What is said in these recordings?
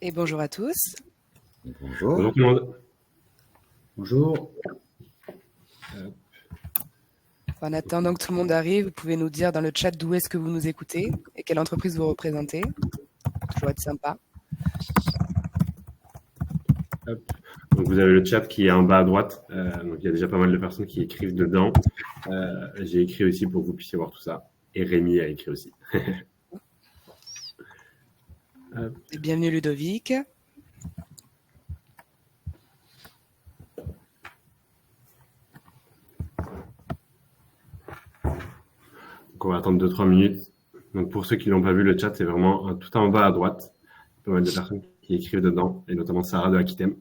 Et bonjour à tous. Bonjour. Bonjour tout le monde. Bonjour. En attendant que tout le monde arrive, vous pouvez nous dire dans le chat d'où est-ce que vous nous écoutez et quelle entreprise vous représentez. Toujours être sympa. Hop. Donc vous avez le chat qui est en bas à droite. Donc il y a déjà pas mal de personnes qui écrivent dedans. J'ai écrit aussi pour que vous puissiez voir tout ça. Et Rémi a écrit aussi. Et bienvenue Ludovic. Donc on va attendre 2-3 minutes. Donc pour ceux qui l'ont pas vu, le chat c'est vraiment tout en bas à droite. Pas mal de personnes qui écrivent dedans, et notamment Sarah de Aquitem.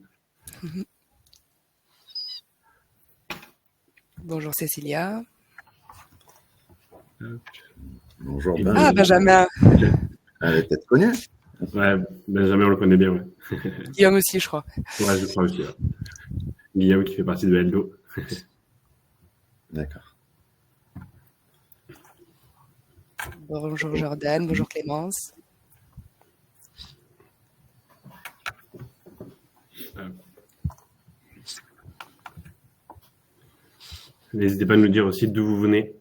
Bonjour Cécilia. Bonjour. Ah, Benjamin. Elle est peut-être connue. Ouais, Benjamin on le connaît bien. Ouais. Guillaume aussi, je crois. Ouais, je crois aussi. Ouais. Guillaume qui fait partie de Eldo. D'accord. Bonjour Jordan, bonjour Clémence. N'hésitez pas à nous dire aussi d'où vous venez,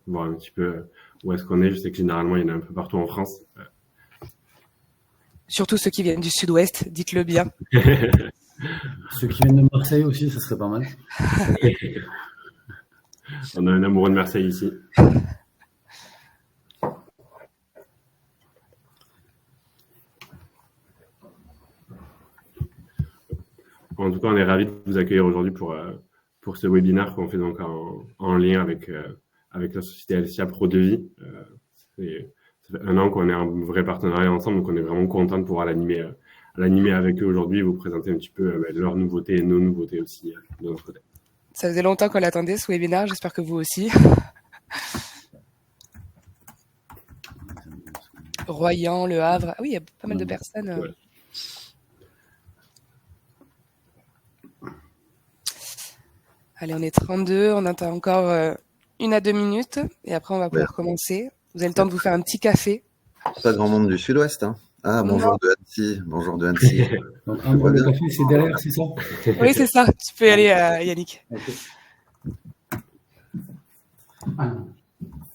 voir un petit peu où est-ce qu'on est. Je sais que généralement il y en a un peu partout en France. Surtout ceux qui viennent du sud-ouest, dites-le bien. Ceux qui viennent de Marseille aussi, ça serait pas mal. On a un amoureux de Marseille ici. En tout cas, on est ravis de vous accueillir aujourd'hui pour ce webinaire qu'on fait donc en lien avec la société Alcia Pro de Vie. Ça fait 1 an qu'on est en vrai partenariat ensemble, donc on est vraiment content de pouvoir l'animer avec eux aujourd'hui et vous présenter un petit peu leurs nouveautés et nos nouveautés aussi de notre côté. Ça faisait longtemps qu'on l'attendait ce webinaire, j'espère que vous aussi. Royan, Le Havre, ah oui, il y a pas mal de personnes. Ouais. Allez, on est 32, on attend encore 1 à 2 minutes et après on va pouvoir commencer. Vous avez le temps de vous faire un petit café. Pas grand monde du sud-ouest. Hein. Ah, bonjour de Annecy. Bonjour de Annecy. Donc, un bol de café, c'est derrière, c'est ça? Oui, c'est ça. Tu peux y aller, Yannick. Okay.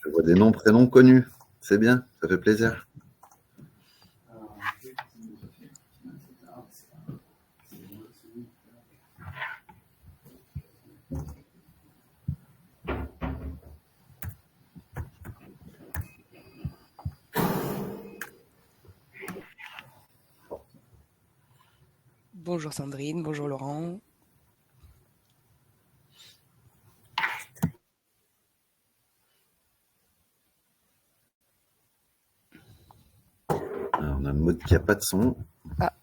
Je vois des noms, prénoms connus. C'est bien, ça fait plaisir. Bonjour Sandrine, bonjour Laurent. Alors, on a Maud qui n'a pas de son. Ah.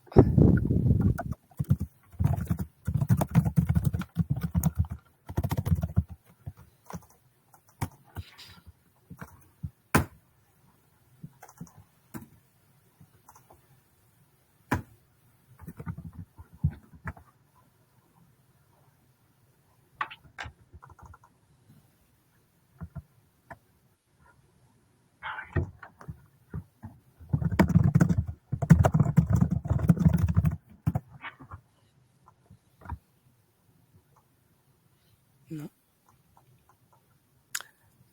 Non.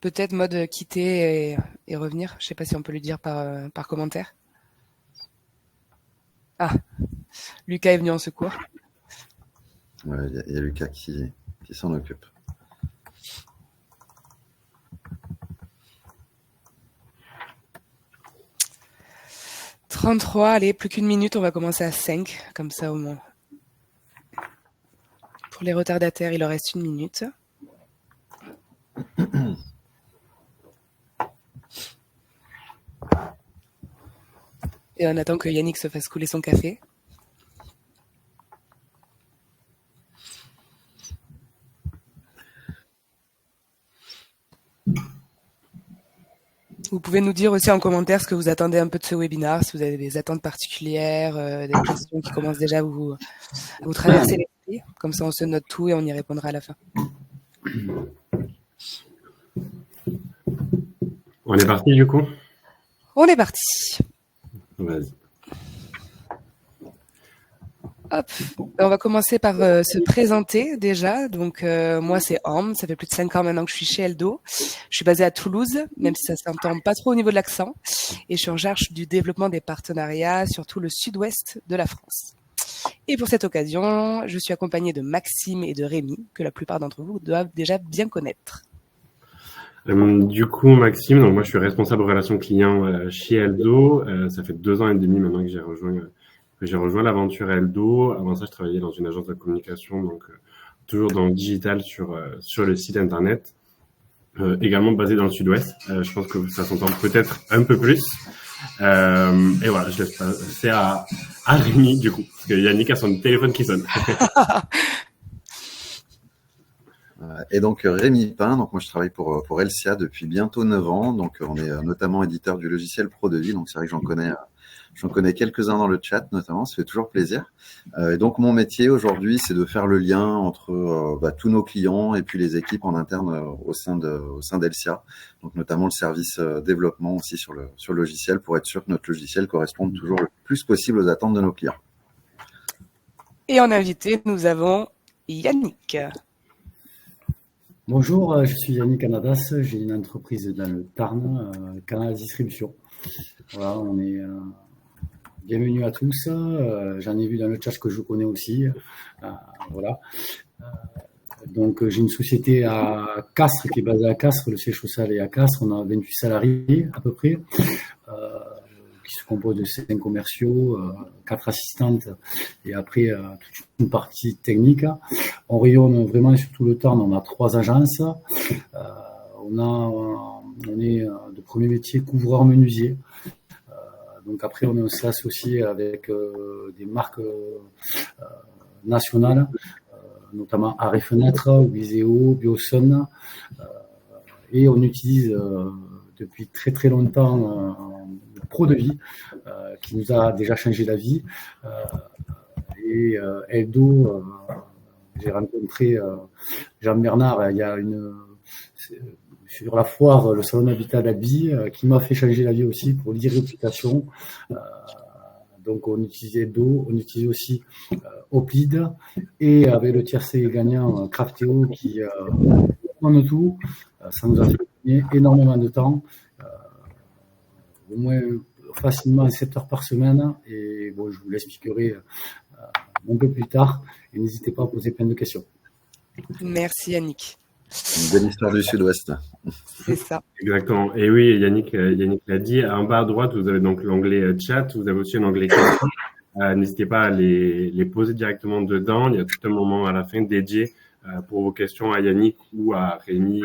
Peut-être mode quitter et revenir. Je ne sais pas si on peut lui dire par commentaire. Ah, Lucas est venu en secours. Ouais, il y a Lucas qui s'en occupe. « 33, allez, plus qu'1 minute, on va commencer à 5, comme ça au moins. Pour les retardataires, il leur reste 1 minute. Et on attend que Yannick se fasse couler son café. Vous pouvez nous dire aussi en commentaire ce que vous attendez un peu de ce webinaire, si vous avez des attentes particulières, des questions qui commencent déjà à vous traverser l'esprit. Comme ça, on se note tout et on y répondra à la fin. On est parti du coup? On est parti. Vas-y. Hop, on va commencer par se présenter déjà. Donc moi c'est Anne, ça fait plus de 5 ans maintenant que je suis chez Eldo. Je suis basée à Toulouse, même si ça s'entend pas trop au niveau de l'accent. Et je suis en charge du développement des partenariats sur tout le sud-ouest de la France. Et pour cette occasion, je suis accompagnée de Maxime et de Rémi, que la plupart d'entre vous doivent déjà bien connaître. Du coup, Maxime, donc moi je suis responsable relations clients chez Eldo. Ça fait 2 ans et demi maintenant que j'ai rejoint l'aventure Eldo. Avant ça, je travaillais dans une agence de communication, donc toujours dans le digital sur le site internet, également basé dans le sud-ouest. Je pense que ça s'entend peut-être un peu plus. Et voilà, je laisse passer à Rémi du coup, parce que Yannick a son téléphone qui sonne. Et donc Rémi Pin, donc moi je travaille pour Elsia depuis bientôt 9 ans. Donc on est notamment éditeur du logiciel ProDevis. Donc c'est vrai que j'en connais quelques-uns dans le chat notamment, ça fait toujours plaisir. Et donc mon métier aujourd'hui, c'est de faire le lien entre tous nos clients et puis les équipes en interne au sein d'Elsia. Donc notamment le service développement aussi sur le logiciel pour être sûr que notre logiciel corresponde toujours le plus possible aux attentes de nos clients. Et en invité, nous avons Yannick. Bonjour, je suis Yannick Canadas, j'ai une entreprise dans le Tarn, Canal Distribution. Voilà, on est bienvenue à tous. J'en ai vu dans le chat que je connais aussi. Voilà. Donc j'ai une société à Castres qui est basée à Castres, le siège social est à Castres. On a 28 salariés à peu près, qui se composent de 5 commerciaux, 4 assistantes et après toute une partie technique. On rayonne vraiment sur tout le temps. On a 3 agences. On est de premier métier couvreur menuisier. Donc après, on s'associe avec des marques nationales, notamment Arrêt Fenêtre, Wiséo, Biosun. Et on utilise depuis très très longtemps ProDevis, qui nous a déjà changé la vie. Et Eldo, j'ai rencontré Jean-Bernard il y a sur la foire, le salon d'habitat d'Albi, qui m'a fait changer la vie aussi pour l'e-réputation. Donc on utilisait Eldo, on utilisait aussi Oplid, et avec le tiercé gagnant Crafteo qui prend tout. Ça nous a fait gagner énormément de temps, au moins facilement 7 heures par semaine, et bon, je vous l'expliquerai un peu plus tard, et n'hésitez pas à poser plein de questions. Merci Yannick. Une belle histoire du Sud-Ouest. C'est ça. Exactement. Et oui, Yannick l'a dit. En bas à droite, vous avez donc l'onglet chat. Vous avez aussi un onglet questions. N'hésitez pas à les poser directement dedans. Il y a tout un moment à la fin dédié pour vos questions à Yannick ou à Rémi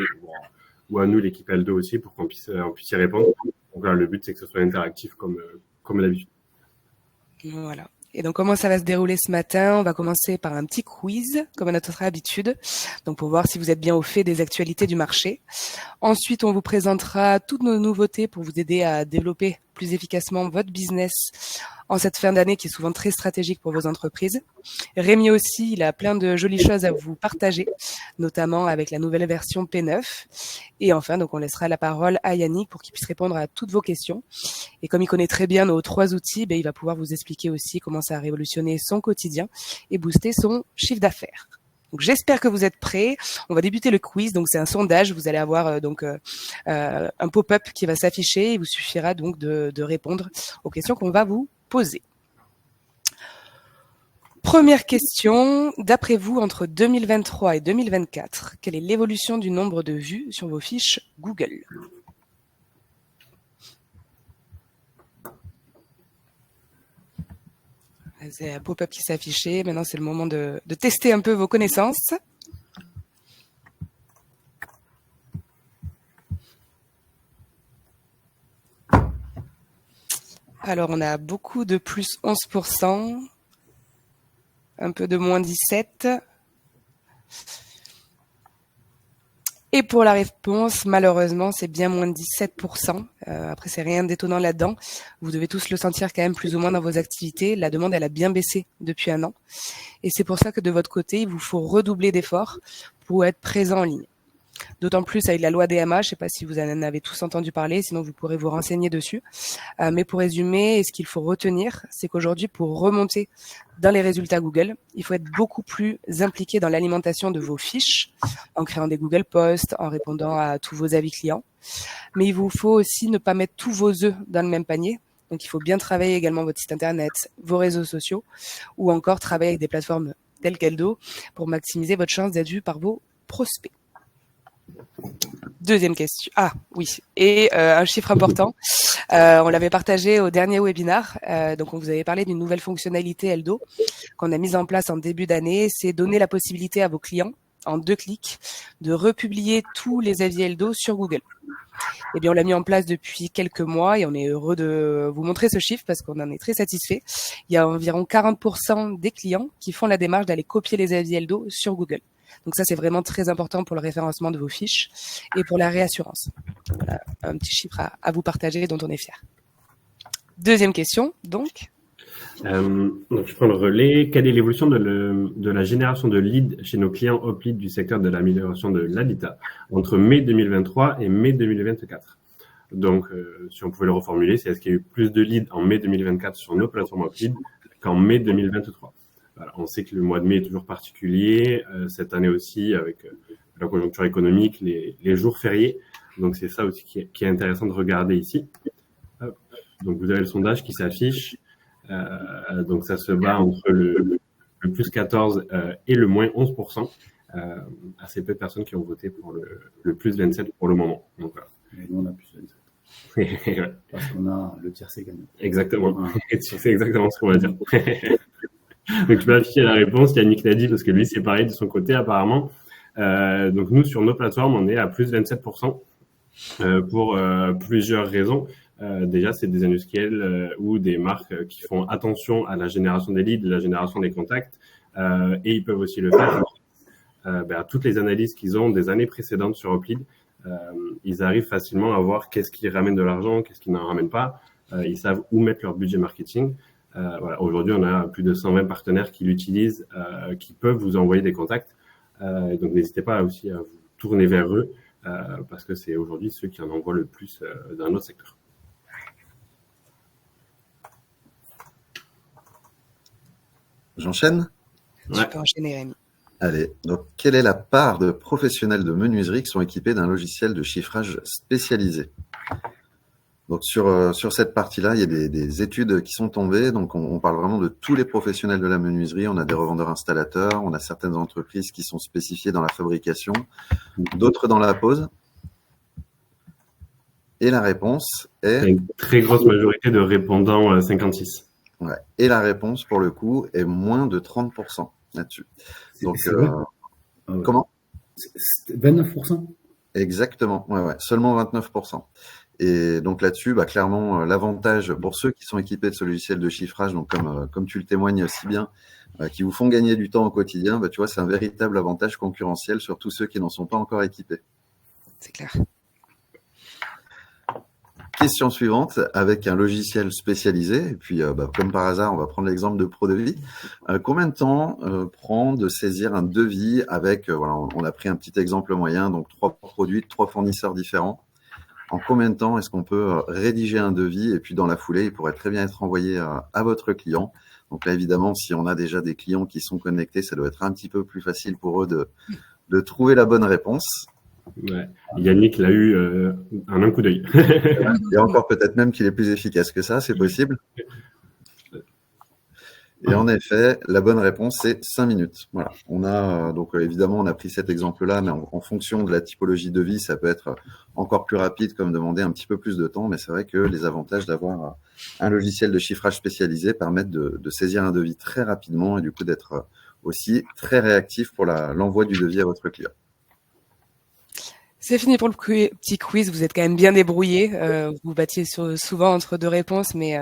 ou à nous, l'équipe Eldo aussi, pour qu'on puisse y répondre. Donc là, le but, c'est que ce soit interactif comme d'habitude. Voilà. Et donc, comment ça va se dérouler ce matin? On va commencer par un petit quiz, comme à notre habitude, donc pour voir si vous êtes bien au fait des actualités du marché. Ensuite, on vous présentera toutes nos nouveautés pour vous aider à développer plus efficacement votre business en cette fin d'année qui est souvent très stratégique pour vos entreprises. Rémi aussi, il a plein de jolies choses à vous partager, notamment avec la nouvelle version P9. Et enfin, donc on laissera la parole à Yannick pour qu'il puisse répondre à toutes vos questions. Et comme il connaît très bien nos 3 outils, il va pouvoir vous expliquer aussi comment ça a révolutionné son quotidien et booster son chiffre d'affaires. Donc j'espère que vous êtes prêts. On va débuter le quiz. Donc c'est un sondage. Vous allez avoir un pop-up qui va s'afficher. Il vous suffira donc de répondre aux questions qu'on va vous poser. Première question. D'après vous, entre 2023 et 2024, quelle est l'évolution du nombre de vues sur vos fiches Google ? C'est un pop-up qui s'est affiché. Maintenant, c'est le moment de tester un peu vos connaissances. Alors, on a beaucoup de plus 11%, un peu de moins 17%. Et pour la réponse, malheureusement, c'est bien moins de 17%. Après, c'est rien d'étonnant là-dedans. Vous devez tous le sentir quand même plus ou moins dans vos activités. La demande, elle a bien baissé depuis 1 an. Et c'est pour ça que de votre côté, il vous faut redoubler d'efforts pour être présent en ligne. D'autant plus avec la loi DMA, je ne sais pas si vous en avez tous entendu parler, sinon vous pourrez vous renseigner dessus. Mais pour résumer, ce qu'il faut retenir, c'est qu'aujourd'hui, pour remonter dans les résultats Google, il faut être beaucoup plus impliqué dans l'alimentation de vos fiches, en créant des Google Posts, en répondant à tous vos avis clients. Mais il vous faut aussi ne pas mettre tous vos œufs dans le même panier. Donc, il faut bien travailler également votre site internet, vos réseaux sociaux, ou encore travailler avec des plateformes telles qu'Eldo pour maximiser votre chance d'être vu par vos prospects. Deuxième question. Ah oui, et un chiffre important. On l'avait partagé au dernier webinar. Donc on vous avait parlé d'une nouvelle fonctionnalité Eldo qu'on a mise en place en début d'année. C'est donner la possibilité à vos clients, en 2 clics, de republier tous les avis Eldo sur Google. Eh bien, on l'a mis en place depuis quelques mois et on est heureux de vous montrer ce chiffre parce qu'on en est très satisfait. Il y a environ 40% des clients qui font la démarche d'aller copier les avis Eldo sur Google. Donc ça, c'est vraiment très important pour le référencement de vos fiches et pour la réassurance. Voilà, un petit chiffre à vous partager dont on est fier. Deuxième question, donc. Donc je prends le relais. Quelle est l'évolution de la génération de leads chez nos clients Hoplites du secteur de l'amélioration de l'habitat entre mai 2023 et mai 2024? Donc, si on pouvait le reformuler, c'est est-ce qu'il y a eu plus de leads en mai 2024 sur nos plateformes Hoplites qu'en mai 2023? Voilà, on sait que le mois de mai est toujours particulier, cette année aussi avec la conjoncture économique, les jours fériés. Donc, c'est ça aussi qui est intéressant de regarder ici. Hop. Donc, vous avez le sondage qui s'affiche. Donc, ça se bat entre le plus 14 et le moins 11%. Assez peu de personnes qui ont voté pour le plus 27 pour le moment. Donc, voilà. Et nous, on a plus 27. Ouais. Parce qu'on a le tiercé gagnant. Exactement. C'est exactement ce qu'on va dire. Donc, tu peux afficher la réponse. Yannick l'a dit parce que lui, c'est pareil de son côté, apparemment. Donc, nous, sur nos plateformes, on est à plus 27% pour plusieurs raisons. Déjà, c'est des industriels ou des marques qui font attention à la génération des leads, la génération des contacts. Et ils peuvent aussi le faire à toutes les analyses qu'ils ont des années précédentes sur Hoplead. Ils arrivent facilement à voir qu'est-ce qui ramène de l'argent, qu'est-ce qui n'en ramène pas. Ils savent où mettre leur budget marketing. Voilà. Aujourd'hui, on a plus de 120 partenaires qui l'utilisent, qui peuvent vous envoyer des contacts. Donc, n'hésitez pas aussi à vous tourner vers eux parce que c'est aujourd'hui ceux qui en envoient le plus dans notre secteur. J'enchaîne ? Tu peux enchaîner, Rémi. Allez, donc quelle est la part de professionnels de menuiserie qui sont équipés d'un logiciel de chiffrage spécialisé? Donc sur cette partie-là, il y a des études qui sont tombées. Donc on parle vraiment de tous les professionnels de la menuiserie. On a des revendeurs installateurs, on a certaines entreprises qui sont spécifiées dans la fabrication, d'autres dans la pose. Et la réponse est… Une très grosse majorité de répondants 56. Ouais. Et la réponse, pour le coup, est moins de 30% là-dessus. Donc, comment? 29%? Exactement, ouais, seulement 29%. Et donc là-dessus, clairement, l'avantage pour ceux qui sont équipés de ce logiciel de chiffrage, donc comme tu le témoignes si bien, qui vous font gagner du temps au quotidien, tu vois, c'est un véritable avantage concurrentiel sur tous ceux qui n'en sont pas encore équipés. C'est clair. Question suivante, avec un logiciel spécialisé, et puis comme par hasard, on va prendre l'exemple de ProDevis. Combien de temps prend de saisir un devis avec, on a pris un petit exemple moyen, donc 3 produits, 3 fournisseurs différents. En combien de temps est-ce qu'on peut rédiger un devis et puis dans la foulée, il pourrait très bien être envoyé à votre client. Donc là, évidemment, si on a déjà des clients qui sont connectés, ça doit être un petit peu plus facile pour eux de trouver la bonne réponse. Ouais. Yannick l'a eu en un coup d'œil. Et encore peut-être même qu'il est plus efficace que ça, c'est possible. Et en effet, la bonne réponse, c'est 5 minutes. Voilà. On a donc évidemment, on a pris cet exemple-là, mais en fonction de la typologie de devis, ça peut être encore plus rapide, comme demander un petit peu plus de temps. Mais c'est vrai que les avantages d'avoir un logiciel de chiffrage spécialisé permettent de saisir un devis très rapidement et du coup d'être aussi très réactif pour l'envoi du devis à votre client. C'est fini pour le petit quiz. Vous êtes quand même bien débrouillés. Vous battiez souvent entre 2 réponses, mais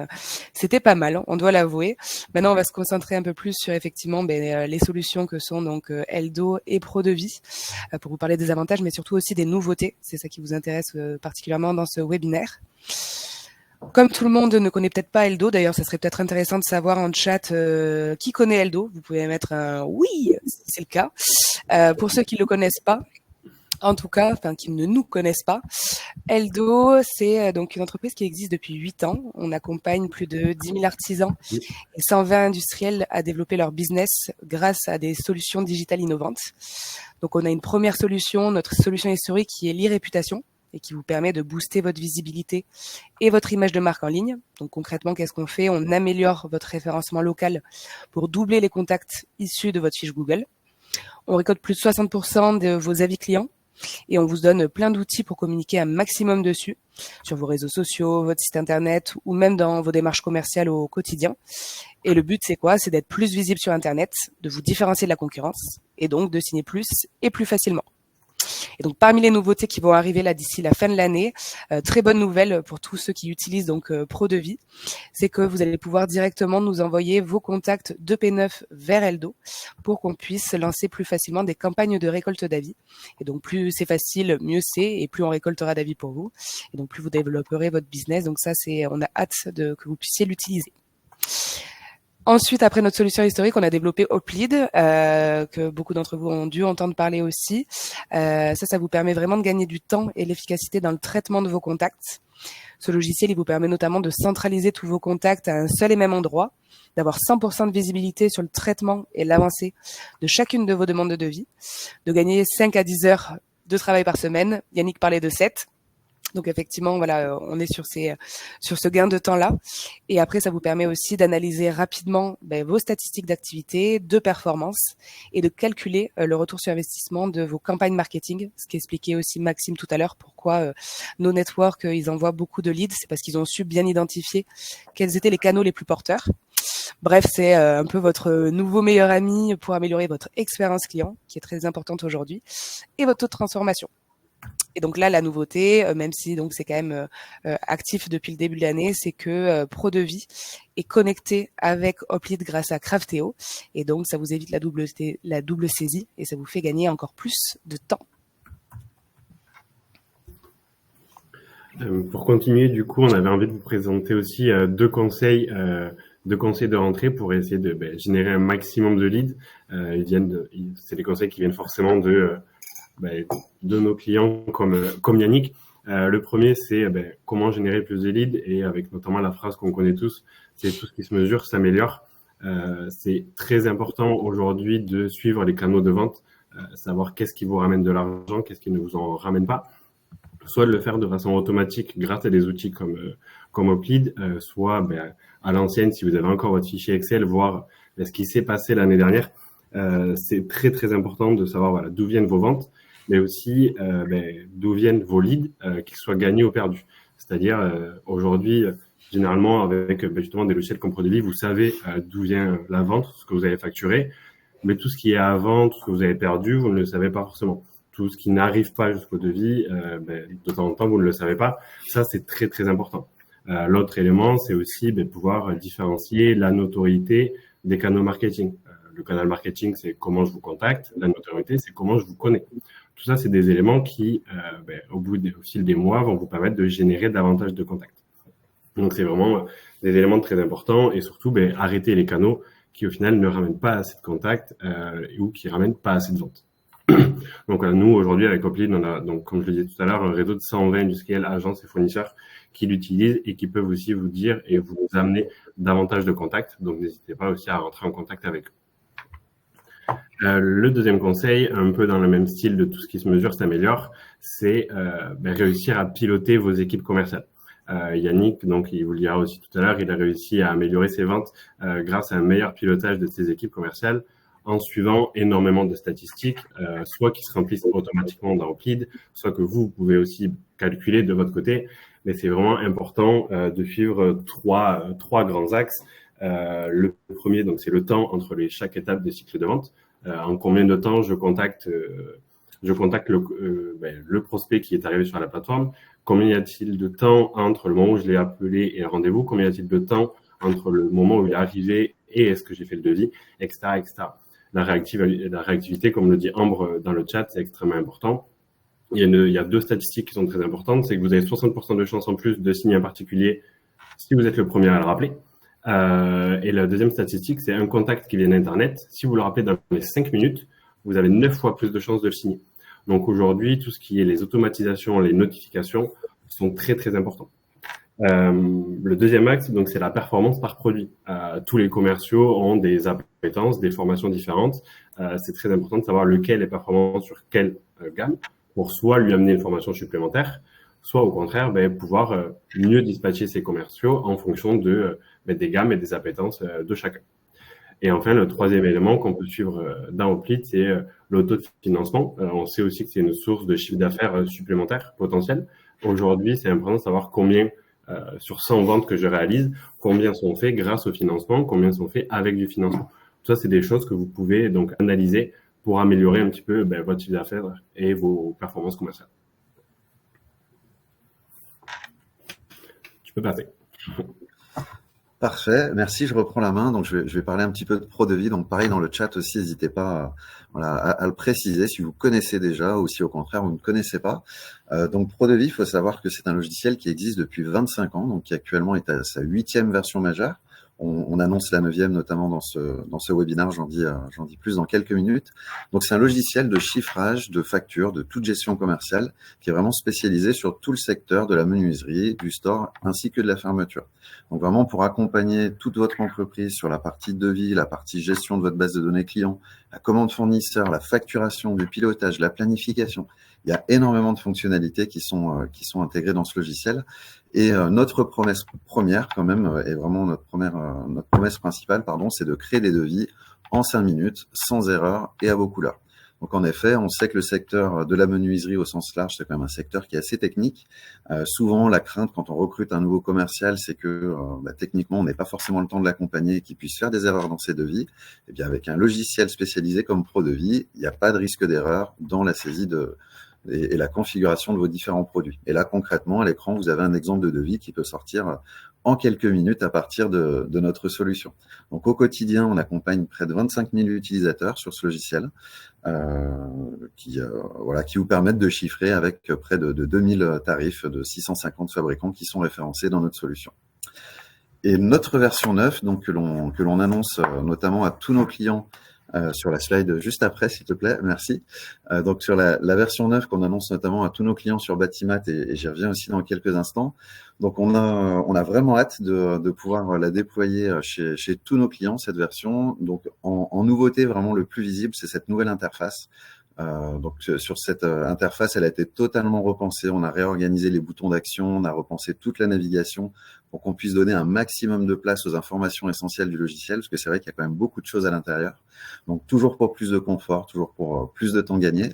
c'était pas mal, on doit l'avouer. Maintenant, on va se concentrer un peu plus sur effectivement les solutions que sont donc Eldo et ProDevis pour vous parler des avantages, mais surtout aussi des nouveautés. C'est ça qui vous intéresse particulièrement dans ce webinaire. Comme tout le monde ne connaît peut-être pas Eldo, d'ailleurs, ça serait peut-être intéressant de savoir en chat qui connaît Eldo. Vous pouvez mettre un oui, si c'est le cas. Pour ceux qui le connaissent pas. En tout cas, enfin, qui ne nous connaissent pas. Eldo, c'est donc une entreprise qui existe depuis 8 ans. On accompagne plus de 10 000 artisans et 120 industriels à développer leur business grâce à des solutions digitales innovantes. Donc, on a une première solution, notre solution historique, qui est l'e-réputation et qui vous permet de booster votre visibilité et votre image de marque en ligne. Donc, concrètement, qu'est-ce qu'on fait? On améliore votre référencement local pour doubler les contacts issus de votre fiche Google. On récolte plus de 60% de vos avis clients et on vous donne plein d'outils pour communiquer un maximum dessus, sur vos réseaux sociaux, votre site internet ou même dans vos démarches commerciales au quotidien. Et le but, c'est quoi? C'est d'être plus visible sur Internet, de vous différencier de la concurrence et donc de signer plus et plus facilement. Et donc, parmi les nouveautés qui vont arriver là d'ici la fin de l'année, très bonne nouvelle pour tous ceux qui utilisent donc ProDevis, c'est que vous allez pouvoir directement nous envoyer vos contacts de P9 vers Eldo pour qu'on puisse lancer plus facilement des campagnes de récolte d'avis. Et donc, plus c'est facile, mieux c'est, et plus on récoltera d'avis pour vous. Et donc, plus vous développerez votre business. Donc ça, on a hâte que vous puissiez l'utiliser. Ensuite, après notre solution historique, on a développé Hoplead, que beaucoup d'entre vous ont dû entendre parler aussi. Ça vous permet vraiment de gagner du temps et l'efficacité dans le traitement de vos contacts. Ce logiciel, il vous permet notamment de centraliser tous vos contacts à un seul et même endroit, d'avoir 100% de visibilité sur le traitement et l'avancée de chacune de vos demandes de devis, de gagner 5 à 10 heures de travail par semaine. Yannick parlait de 7. Donc effectivement, voilà, on est sur ce gain de temps-là. Et après, ça vous permet aussi d'analyser rapidement vos statistiques d'activité, de performance et de calculer le retour sur investissement de vos campagnes marketing. Ce qu'expliquait aussi Maxime tout à l'heure, pourquoi nos networks, ils envoient beaucoup de leads. C'est parce qu'ils ont su bien identifier quels étaient les canaux les plus porteurs. Bref, c'est un peu votre nouveau meilleur ami pour améliorer votre expérience client, qui est très importante aujourd'hui, et votre taux de transformation. Et donc là, la nouveauté, même si donc c'est quand même actif depuis le début de l'année, c'est que ProDevis est connecté avec Hoplead grâce à Crafteo. Et donc, ça vous évite la double saisie et ça vous fait gagner encore plus de temps. Pour continuer, du coup, on avait envie de vous présenter aussi deux conseils de rentrée pour essayer de générer un maximum de leads. C'est des conseils qui viennent forcément de nos clients comme Yannick. Le premier, c'est comment générer plus de leads, et avec notamment la phrase qu'on connaît tous, c'est tout ce qui se mesure s'améliore. C'est très important aujourd'hui de suivre les canaux de vente, savoir qu'est-ce qui vous ramène de l'argent, qu'est-ce qui ne vous en ramène pas. Soit de le faire de façon automatique grâce à des outils comme Hoplead, soit à l'ancienne, si vous avez encore votre fichier Excel, voir ce qui s'est passé l'année dernière. C'est très très important de savoir d'où viennent vos ventes, mais aussi d'où viennent vos leads, qu'ils soient gagnés ou perdus. C'est-à-dire aujourd'hui, généralement avec justement des logiciels comme ProDevis, vous savez d'où vient la vente, ce que vous avez facturé, mais tout ce qui est avant, tout ce que vous avez perdu, vous ne le savez pas forcément. Tout ce qui n'arrive pas jusqu'au devis, de temps en temps, vous ne le savez pas. Ça, c'est très très important. L'autre élément, c'est aussi pouvoir différencier la notoriété des canaux marketing. Le canal marketing, c'est comment je vous contacte. La notoriété, c'est comment je vous connais. Tout ça, c'est des éléments qui, au fil des mois, vont vous permettre de générer davantage de contacts. Donc, c'est vraiment des éléments très importants, et surtout, arrêter les canaux qui, au final, ne ramènent pas assez de contacts ou qui ramènent pas assez de ventes. Donc, nous, aujourd'hui, avec Hoplead, on a, donc, comme je le disais tout à l'heure, un réseau de 120 industriels, agences et fournisseurs qui l'utilisent et qui peuvent aussi vous dire et vous amener davantage de contacts. Donc, n'hésitez pas aussi à rentrer en contact avec eux. Le deuxième conseil, un peu dans le même style de tout ce qui se mesure s'améliore, c'est réussir à piloter vos équipes commerciales. Yannick, donc, il vous le dira aussi tout à l'heure, il a réussi à améliorer ses ventes grâce à un meilleur pilotage de ses équipes commerciales, en suivant énormément de statistiques, soit qui se remplissent automatiquement dans Hoplead, soit que vous pouvez aussi calculer de votre côté. Mais c'est vraiment important de suivre trois grands axes. Le premier, donc, c'est le temps entre chaque étape des cycles de vente. En combien de temps je contacte le prospect qui est arrivé sur la plateforme. Combien y a-t-il de temps entre le moment où je l'ai appelé et le rendez-vous? Combien y a-t-il de temps entre le moment où il est arrivé et est-ce que j'ai fait le devis, etc., etc. La réactivité, comme le dit Ambre dans le chat, c'est extrêmement important. Il y a deux statistiques qui sont très importantes. C'est que vous avez 60% de chances en plus de signer un particulier si vous êtes le premier à le rappeler. Et la deuxième statistique, c'est un contact qui vient d'Internet. Si vous le rappelez dans les 5 minutes, vous avez 9 fois plus de chances de le signer. Donc aujourd'hui, tout ce qui est les automatisations, les notifications sont très, très importants. Le deuxième axe, donc, c'est la performance par produit. Tous les commerciaux ont des appétences, des formations différentes. C'est très important de savoir lequel est performant sur quelle gamme pour soit lui amener une formation supplémentaire, soit au contraire pouvoir mieux dispatcher ses commerciaux en fonction des gammes et des appétences de chacun. Et enfin, le troisième élément qu'on peut suivre dans Hoplite, c'est l'autofinancement. On sait aussi que c'est une source de chiffre d'affaires supplémentaire potentiel. Aujourd'hui, c'est important de savoir combien, sur 100 ventes que je réalise, combien sont faits grâce au financement, combien sont faits avec du financement. Tout ça, c'est des choses que vous pouvez donc analyser pour améliorer un petit peu votre chiffre d'affaires et vos performances commerciales. Tu peux passer. Parfait, merci. Je reprends la main. Donc, je vais parler un petit peu de ProDevis. Donc, pareil, dans le chat aussi, n'hésitez pas à le préciser si vous connaissez déjà ou si au contraire vous ne connaissez pas. Donc, ProDevis, il faut savoir que c'est un logiciel qui existe depuis 25 ans, donc qui actuellement est à sa 8e version majeure. On annonce la 9e notamment dans ce webinaire, j'en dis plus dans quelques minutes. Donc c'est un logiciel de chiffrage, de facture, de toute gestion commerciale qui est vraiment spécialisé sur tout le secteur de la menuiserie, du store ainsi que de la fermeture. Donc vraiment pour accompagner toute votre entreprise sur la partie devis, la partie gestion de votre base de données client, la commande fournisseur, la facturation, du pilotage, la planification. Il y a énormément de fonctionnalités qui sont intégrées dans ce logiciel. Et notre promesse première, quand même, et vraiment notre promesse principale, c'est de créer des devis en 5 minutes, sans erreur et à vos couleurs. Donc en effet, on sait que le secteur de la menuiserie au sens large, c'est quand même un secteur qui est assez technique. Souvent, la crainte quand on recrute un nouveau commercial, c'est que techniquement, on n'ait pas forcément le temps de l'accompagner et qu'il puisse faire des erreurs dans ses devis. Et bien avec un logiciel spécialisé comme ProDevis, il n'y a pas de risque d'erreur dans la saisie et la configuration de vos différents produits. Et là, concrètement, à l'écran, vous avez un exemple de devis qui peut sortir en quelques minutes à partir de notre solution. Donc, au quotidien, on accompagne près de 25 000 utilisateurs sur ce logiciel qui vous permettent de chiffrer avec près de 2000 tarifs de 650 fabricants qui sont référencés dans notre solution. Et notre version 9, donc que l'on annonce notamment à tous nos clients sur la slide juste après, s'il te plaît, merci. Donc sur la version 9 qu'on annonce notamment à tous nos clients sur Batimat et j'y reviens aussi dans quelques instants. Donc on a vraiment hâte de pouvoir la déployer chez tous nos clients cette version. Donc en nouveauté vraiment le plus visible, c'est cette nouvelle interface. Donc sur cette interface, elle a été totalement repensée. On a réorganisé les boutons d'action, on a repensé toute la navigation pour qu'on puisse donner un maximum de place aux informations essentielles du logiciel, parce que c'est vrai qu'il y a quand même beaucoup de choses à l'intérieur. Donc toujours pour plus de confort, toujours pour plus de temps gagné.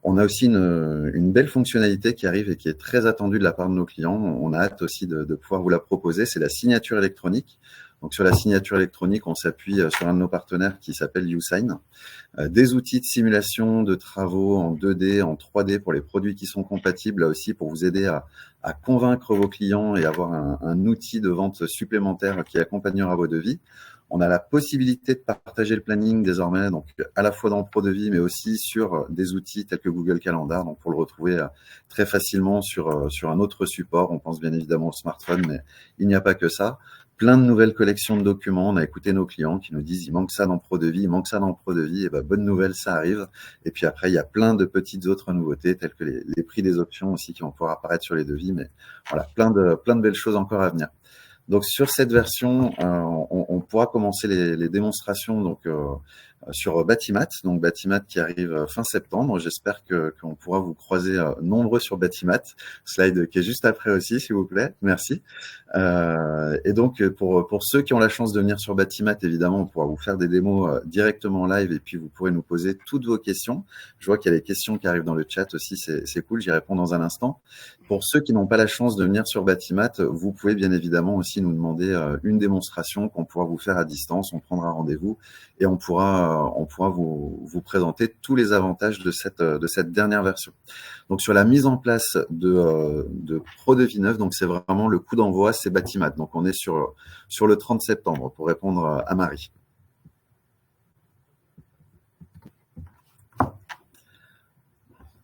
On a aussi une belle fonctionnalité qui arrive et qui est très attendue de la part de nos clients. On a hâte aussi de pouvoir vous la proposer, c'est la signature électronique. Donc sur la signature électronique, on s'appuie sur un de nos partenaires qui s'appelle YouSign. Des outils de simulation de travaux en 2D, en 3D pour les produits qui sont compatibles, là aussi pour vous aider à convaincre vos clients et avoir un outil de vente supplémentaire qui accompagnera vos devis. On a la possibilité de partager le planning désormais, donc à la fois dans ProDevis, mais aussi sur des outils tels que Google Calendar, donc pour le retrouver très facilement sur un autre support. On pense bien évidemment au smartphone, mais il n'y a pas que ça. Plein de nouvelles collections de documents. On a écouté nos clients qui nous disent il manque ça dans ProDevis, il manque ça dans ProDevis. Et bonne nouvelle, ça arrive. Et puis après, il y a plein de petites autres nouveautés telles que les prix des options aussi qui vont pouvoir apparaître sur les devis. Mais voilà, plein de belles choses encore à venir. Donc sur cette version, on pourra commencer les démonstrations donc sur Batimat. Donc Batimat qui arrive fin septembre. J'espère qu'on pourra vous croiser nombreux sur Batimat. Slide qui est juste après aussi, s'il vous plaît. Merci. Et donc pour ceux qui ont la chance de venir sur Batimat, évidemment, on pourra vous faire des démos directement en live et puis vous pourrez nous poser toutes vos questions. Je vois qu'il y a des questions qui arrivent dans le chat aussi, c'est cool, j'y réponds dans un instant. Pour ceux qui n'ont pas la chance de venir sur Batimat, vous pouvez bien évidemment aussi nous demander une démonstration qu'on pourra vous faire à distance, on prendra rendez-vous et on pourra vous présenter tous les avantages de cette dernière version. Donc sur la mise en place de ProDevis 9, donc c'est vraiment le coup d'envoi, c'est Batimat. Donc on est sur le 30 septembre pour répondre à Marie.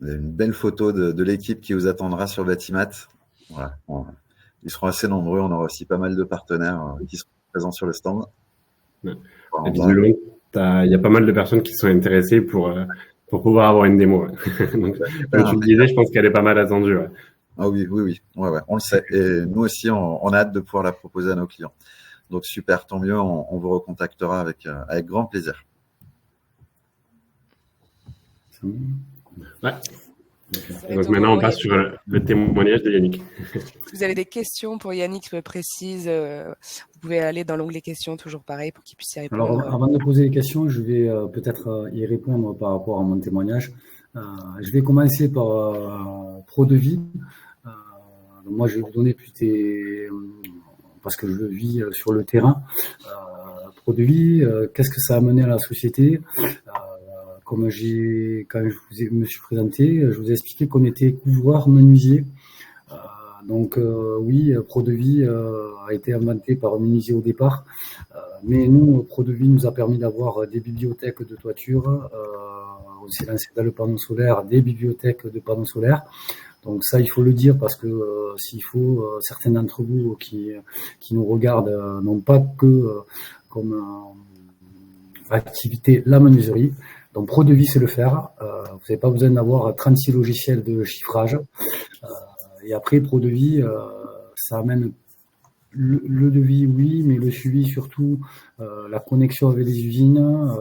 Vous avez une belle photo de l'équipe qui vous attendra sur Batimat. Voilà. Ils seront assez nombreux. On aura aussi pas mal de partenaires qui seront présents sur le stand. Ouais. Il y a pas mal de personnes qui sont intéressées pour pour pouvoir avoir une démo. Ouais. Donc, comme tu le disais, je pense qu'elle est pas mal attendue. Ouais. Ah oui, oui, oui. Ouais, on le sait. Et nous aussi, on a hâte de pouvoir la proposer à nos clients. Donc super, tant mieux, on vous recontactera avec grand plaisir. Ouais. Et donc maintenant, on passe sur le témoignage de Yannick. Si vous avez des questions pour Yannick précises, vous pouvez aller dans l'onglet questions, toujours pareil, pour qu'il puisse y répondre. Alors, avant de poser les questions, je vais peut-être y répondre par rapport à mon témoignage. Je vais commencer par ProDevis. Moi, je vais vous donner parce que je le vis sur le terrain. ProDevis, qu'est-ce que ça a amené à la société? Quand je me suis présenté, je vous ai expliqué qu'on était couvreur menuisier. Donc oui, ProDevis a été inventé par un menuisier au départ, mais nous, ProDevis nous a permis d'avoir des bibliothèques de toiture. On s'est lancé dans le panneau solaire, des bibliothèques de panneaux solaires. Donc ça, il faut le dire parce que s'il faut, certains d'entre vous qui nous regardent n'ont pas que comme activité la menuiserie. Donc ProDevis c'est le faire. Vous n'avez pas besoin d'avoir 36 logiciels de chiffrage. Et après ProDevis, ça amène le devis, oui, mais le suivi surtout, la connexion avec les usines,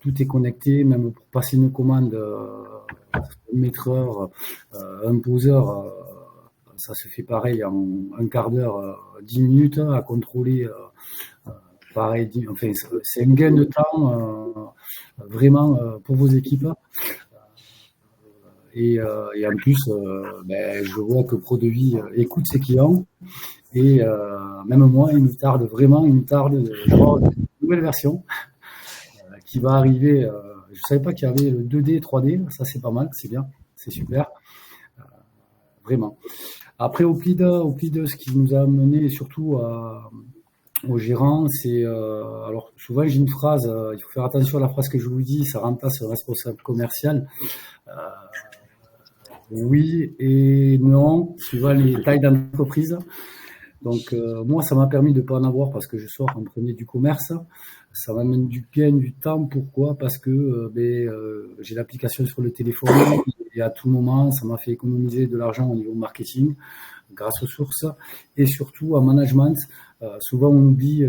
tout est connecté, même pour passer une commande, un mètreur, un poseur, ça se fait pareil en un quart d'heure, 10 minutes à contrôler. Pareil, enfin, c'est un gain de temps vraiment pour vos équipes. Et en plus, je vois que ProDevis écoute ses clients. Et même moi, il me tarde d'avoir une nouvelle version qui va arriver. Je ne savais pas qu'il y avait le 2D, 3D. Ça, c'est pas mal, c'est bien, c'est super. Vraiment. Après, au pli de ce qui nous a amené surtout au gérant, c'est alors souvent j'ai une phrase, il faut faire attention à la phrase que je vous dis, ça remplace le responsable commercial. Oui et non, suivant les tailles d'entreprise. Donc moi, ça m'a permis de ne pas en avoir parce que je sors en premier du commerce. Ça m'amène du gain du temps. Pourquoi? Parce que j'ai l'application sur le téléphone et à tout moment, ça m'a fait économiser de l'argent au niveau marketing grâce aux sources et surtout en management. Souvent, on oublie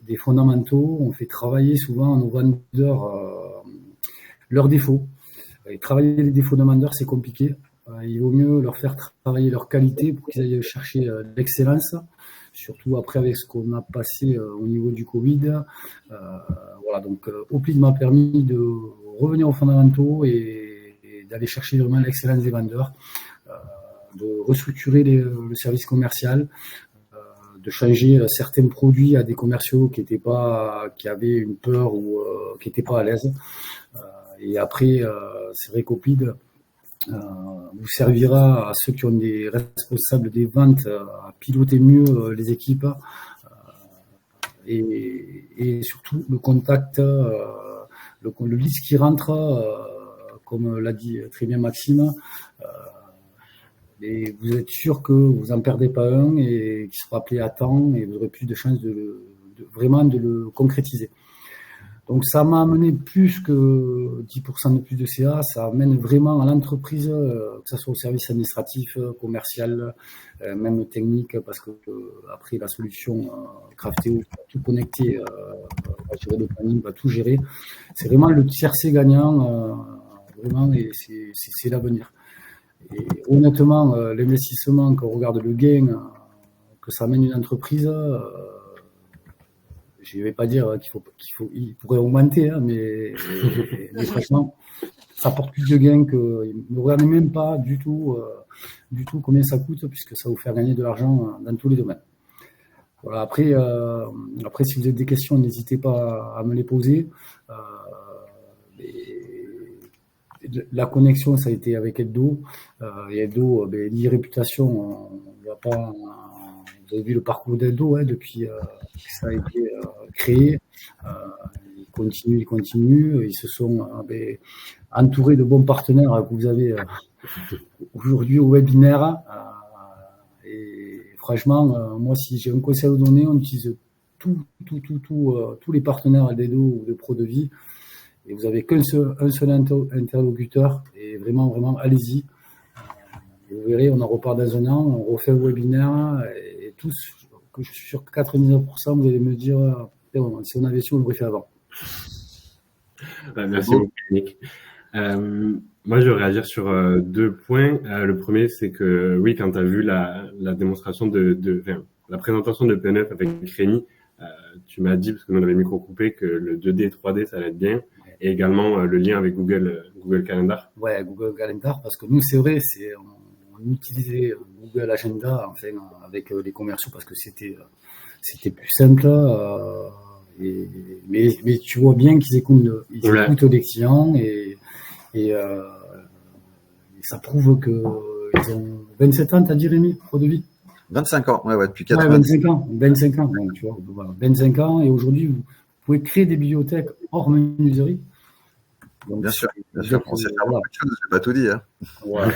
des fondamentaux. On fait travailler souvent nos vendeurs leurs défauts. Et travailler les défauts de vendeurs, c'est compliqué. Il vaut mieux leur faire travailler leur qualité pour qu'ils aillent chercher l'excellence, surtout après avec ce qu'on a passé au niveau du Covid. Voilà, donc Opid m'a permis de revenir aux fondamentaux et d'aller chercher vraiment l'excellence des vendeurs, de restructurer le service commercial, de changer certains produits à des commerciaux qui avaient une peur ou qui n'étaient pas à l'aise. Et après, c'est vrai qu'Opid vous servira à ceux qui ont des responsables des ventes à piloter mieux les équipes et surtout le contact, le lead qui rentre, comme l'a dit très bien Maxime, et vous êtes sûr que vous n'en perdez pas un et qu'il sera appelé à temps et vous aurez plus de chances vraiment de le concrétiser. Donc ça m'a amené plus que 10% de plus de CA, ça amène vraiment à l'entreprise, que ce soit au service administratif, commercial, même technique, parce que après la solution Crafteo va tout connecter, va gérer le planning, va tout gérer. C'est vraiment le tiercé gagnant, vraiment, et c'est l'avenir. Et honnêtement, l'investissement, quand on regarde le gain que ça amène une entreprise, je ne vais pas dire qu'il pourrait augmenter, hein, mais franchement, ça apporte plus de gains que. Ne regardez même pas du tout combien ça coûte, puisque ça va vous faire gagner de l'argent dans tous les domaines. Voilà. Après, si vous avez des questions, n'hésitez pas à me les poser. La connexion, ça a été avec Eddo. Et Eddo, l'e-réputation, on ne va pas. Vous avez vu le parcours d'Eddo depuis que ça a été créé. Ils continuent. Ils se sont entourés de bons partenaires que vous avez aujourd'hui au webinaire. Et franchement, moi, si j'ai un conseil à vous donner, on utilise tous les partenaires d'Eddo ou de ProDevis. et vous avez un seul interlocuteur, et vraiment, allez-y. Vous verrez, on en repart dans un an, on refait un webinaire, et tous, je suis sûr que 99%, vous allez me dire, si on avait su, on l'aurait fait avant. Merci beaucoup, Yannick. Moi, je vais réagir sur 2 points. Le premier, c'est que oui, quand tu as vu la démonstration la présentation de P9 avec Rémi, tu m'as dit, parce que nous on avait le micro coupé, que le 2D et 3D, ça allait être bien. Et également le lien avec Google Calendar. Ouais, Google Calendar, parce que nous, c'est vrai, on utilisait Google Agenda, enfin, avec les commerciaux, parce que c'était plus simple. Mais tu vois bien qu'ils écoutent les clients et ça prouve qu'ils ont 27 ans, t'as dit, Rémi, ProDevis? 25 ans, ouais, depuis 4 ans. 25 ans, donc, tu vois, voilà, 25 ans, et aujourd'hui, vous pouvez créer des bibliothèques hors menuiserie. Donc, bien sûr. On sait faire beaucoup de choses, j'ai pas tout dit. Hein. Ouais.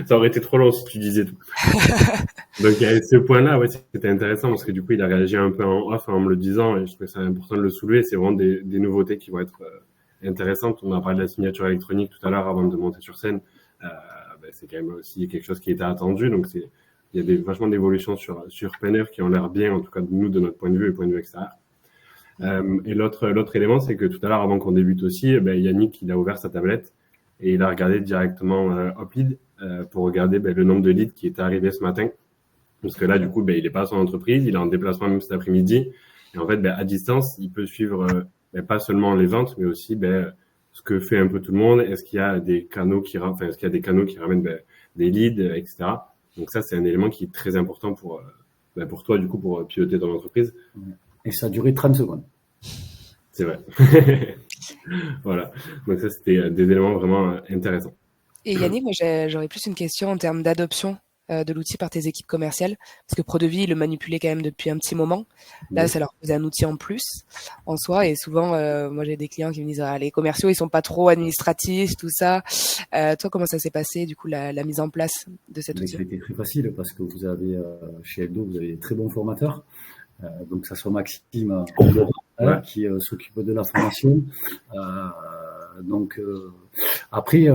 Ça aurait été trop long si tu disais tout. Donc, à ce point-là, ouais, c'était intéressant parce que du coup, il a réagi un peu en off en me le disant et je trouvais ça important de le soulever. C'est vraiment des nouveautés qui vont être intéressantes. On a parlé de la signature électronique tout à l'heure avant de monter sur scène. C'est quand même aussi quelque chose qui était attendu. Donc, il y a vachement d'évolutions sur P9 qui ont l'air bien, en tout cas de nous, de notre point de vue et point de vue extérieur. Et l'autre élément, c'est que tout à l'heure, avant qu'on débute aussi, Yannick, il a ouvert sa tablette et il a regardé directement Hoplead pour regarder le nombre de leads qui étaient arrivés ce matin. Parce que là, du coup, il est pas à son entreprise, il est en déplacement même cet après-midi. Et en fait, à distance, il peut suivre pas seulement les ventes, mais aussi ce que fait un peu tout le monde. Est-ce qu'il y a des canaux qui ramènent des leads, etc. Donc ça, c'est un élément qui est très important pour toi, du coup, pour piloter ton entreprise. Et ça a duré 30 secondes. C'est vrai. Voilà. Donc ça, c'était des éléments vraiment intéressants. Et Yannick, moi, j'aurais plus une question en termes d'adoption de l'outil par tes équipes commerciales. Parce que ProDevis, ils le manipulaient quand même depuis un petit moment. Là, ça leur faisait un outil en plus en soi. Et souvent, moi, j'ai des clients qui me disent les commerciaux, ils sont pas trop administratifs, tout ça. Toi, comment ça s'est passé, du coup, la mise en place de cet outil? Ça a été très facile parce que vous avez, chez Eldo, vous avez des très bons formateurs. Donc, ça soit Maxime qui s'occupe de la formation. Après,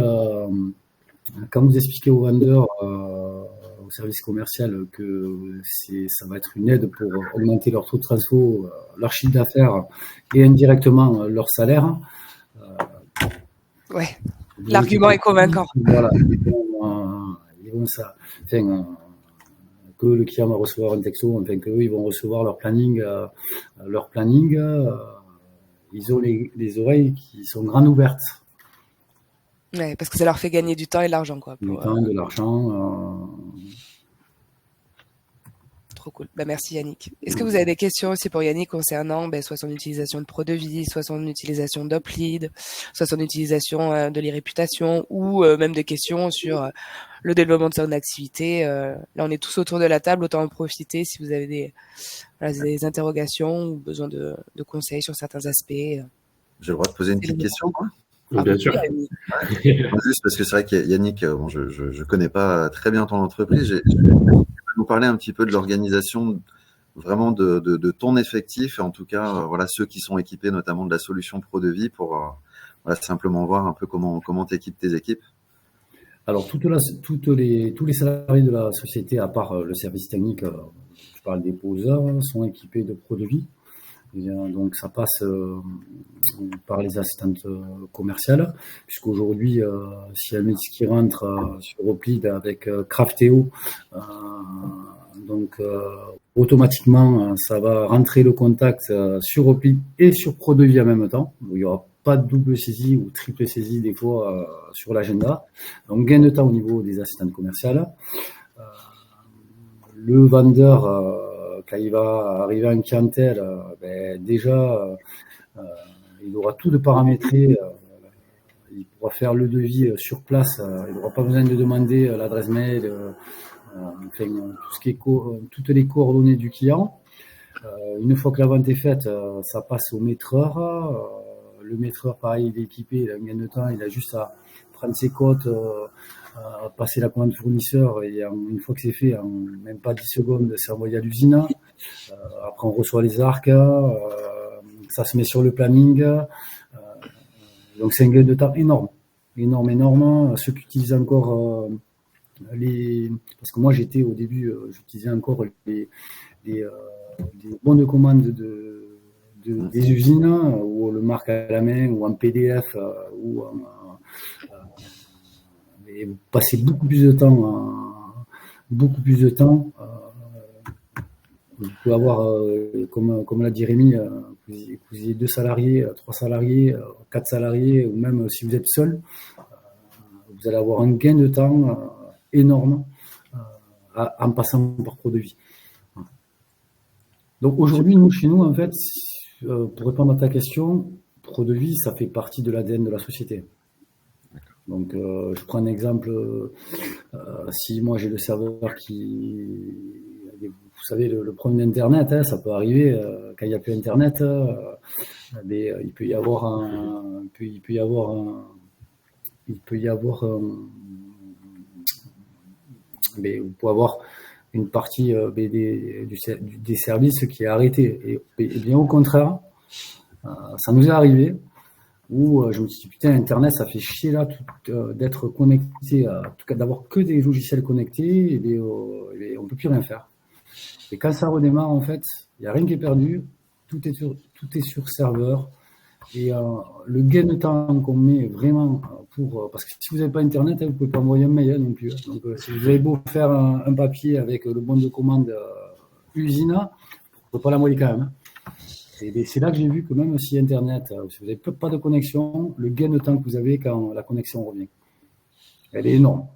quand vous expliquez aux vendeurs, au service commercial, que ça va être une aide pour augmenter leur taux de transfo, leur chiffre d'affaires et indirectement leur salaire. Ouais, l'argument est convaincant. Voilà, ils vont ça. Que le client va recevoir un texto, qu'eux, ils vont recevoir leur planning. Ils ont les oreilles qui sont grandes ouvertes. Ouais, parce que ça leur fait gagner du temps et de l'argent, quoi. Du temps, de l'argent. Trop cool. Merci Yannick. Est-ce que vous avez des questions aussi pour Yannick concernant soit son utilisation de ProDevis, soit son utilisation d'Hoplead, soit son utilisation de l'e-réputation, ou même des questions sur le développement de son activité. Là, on est tous autour de la table, autant en profiter si vous avez des interrogations ou besoin de conseils sur certains aspects. J'ai le droit de poser une petite question, quoi? Bien sûr. Juste parce que c'est vrai que Yannick, je connais pas très bien ton entreprise. Je vais nous parler un petit peu de l'organisation vraiment de ton effectif et en tout cas ceux qui sont équipés notamment de la solution ProDevis pour simplement voir un peu comment t'équipes tes équipes. Alors tous les salariés de la société, à part le service technique, je parle des poseurs, sont équipés de ProDevis. Donc ça passe par les assistantes commerciales, puisqu'aujourd'hui, si un métier qui rentre sur Hoplead avec Crafteo, automatiquement ça va rentrer le contact sur Hoplead et sur ProDevis en même temps. Il n'y aura pas de double saisie ou triple saisie des fois sur l'agenda. Donc gain de temps au niveau des assistantes commerciales. Le vendeur, quand il va arriver en clientèle, déjà, il aura tout de paramétré. Il pourra faire le devis sur place. Il n'aura pas besoin de demander l'adresse mail, tout ce qui est toutes les coordonnées du client. Une fois que la vente est faite, ça passe au maîtreur. Le maîtreur, pareil, il est équipé, il a un gain de temps, il a juste à prendre ses cotes, passer la commande fournisseur et une fois que c'est fait, en même pas 10 secondes, c'est envoyé à l'usine. Après, on reçoit les arcs, ça se met sur le planning. Donc c'est un gain de temps énorme. Ceux qui utilisent encore parce que moi j'étais au début, j'utilisais encore les bons de commande des usines, ou le marque à la main, ou en PDF, et vous passez beaucoup plus de temps. Vous pouvez avoir, comme l'a dit Rémi, vous ayez 2 salariés, 3 salariés, 4 salariés, ou même si vous êtes seul, vous allez avoir un gain de temps énorme en passant par ProDevis. Donc aujourd'hui, chez nous, en fait, pour répondre à ta question, ProDevis, ça fait partie de l'ADN de la société. Donc je prends un exemple, si moi j'ai le serveur vous savez, le problème d'Internet, hein, ça peut arriver quand il n'y a plus Internet, mais il peut y avoir mais vous pouvez avoir une partie des services qui est arrêtée. Et bien au contraire, ça nous est arrivé où je me suis dit, putain, Internet, ça fait chier là d'être connecté, en tout cas d'avoir que des logiciels connectés, et on ne peut plus rien faire. Et quand ça redémarre, en fait, il n'y a rien qui est perdu, tout est sur serveur. Et le gain de temps qu'on met vraiment parce que si vous n'avez pas Internet, vous ne pouvez pas envoyer un mail non plus. Donc si vous avez beau faire un papier avec le bon de commande usine, vous ne pouvez pas l'envoyer quand même. Et c'est là que j'ai vu que même si Internet, si vous n'avez pas de connexion, le gain de temps que vous avez quand la connexion revient, elle est énorme.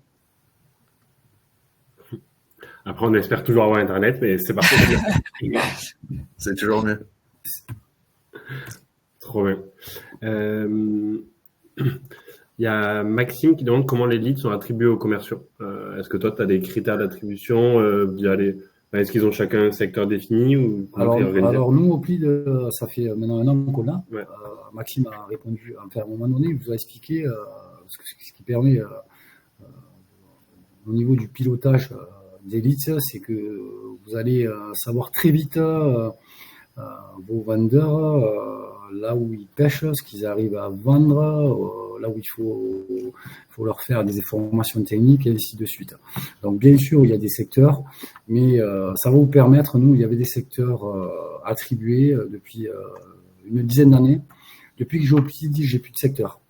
Après, on espère toujours avoir Internet, mais c'est parti. C'est toujours mieux. Trop bien. Il y a Maxime qui demande comment les leads sont attribués aux commerciaux. Est-ce que toi, tu as des critères d'attribution est-ce qu'ils ont chacun un secteur défini ou alors nous, au PLID, ça fait maintenant 1 an qu'on l'a. Ouais. Maxime a répondu, à un moment donné, il vous a expliqué ce qui permet au niveau du pilotage des leads, c'est que vous allez savoir très vite vos vendeurs, là où ils pêchent, ce qu'ils arrivent à vendre, là où il faut leur faire des informations techniques et ainsi de suite. Donc bien sûr, il y a des secteurs, mais ça va vous permettre, nous, il y avait des secteurs attribués depuis une dizaine d'années. Depuis que j'ai PLID, j'ai plus de secteur.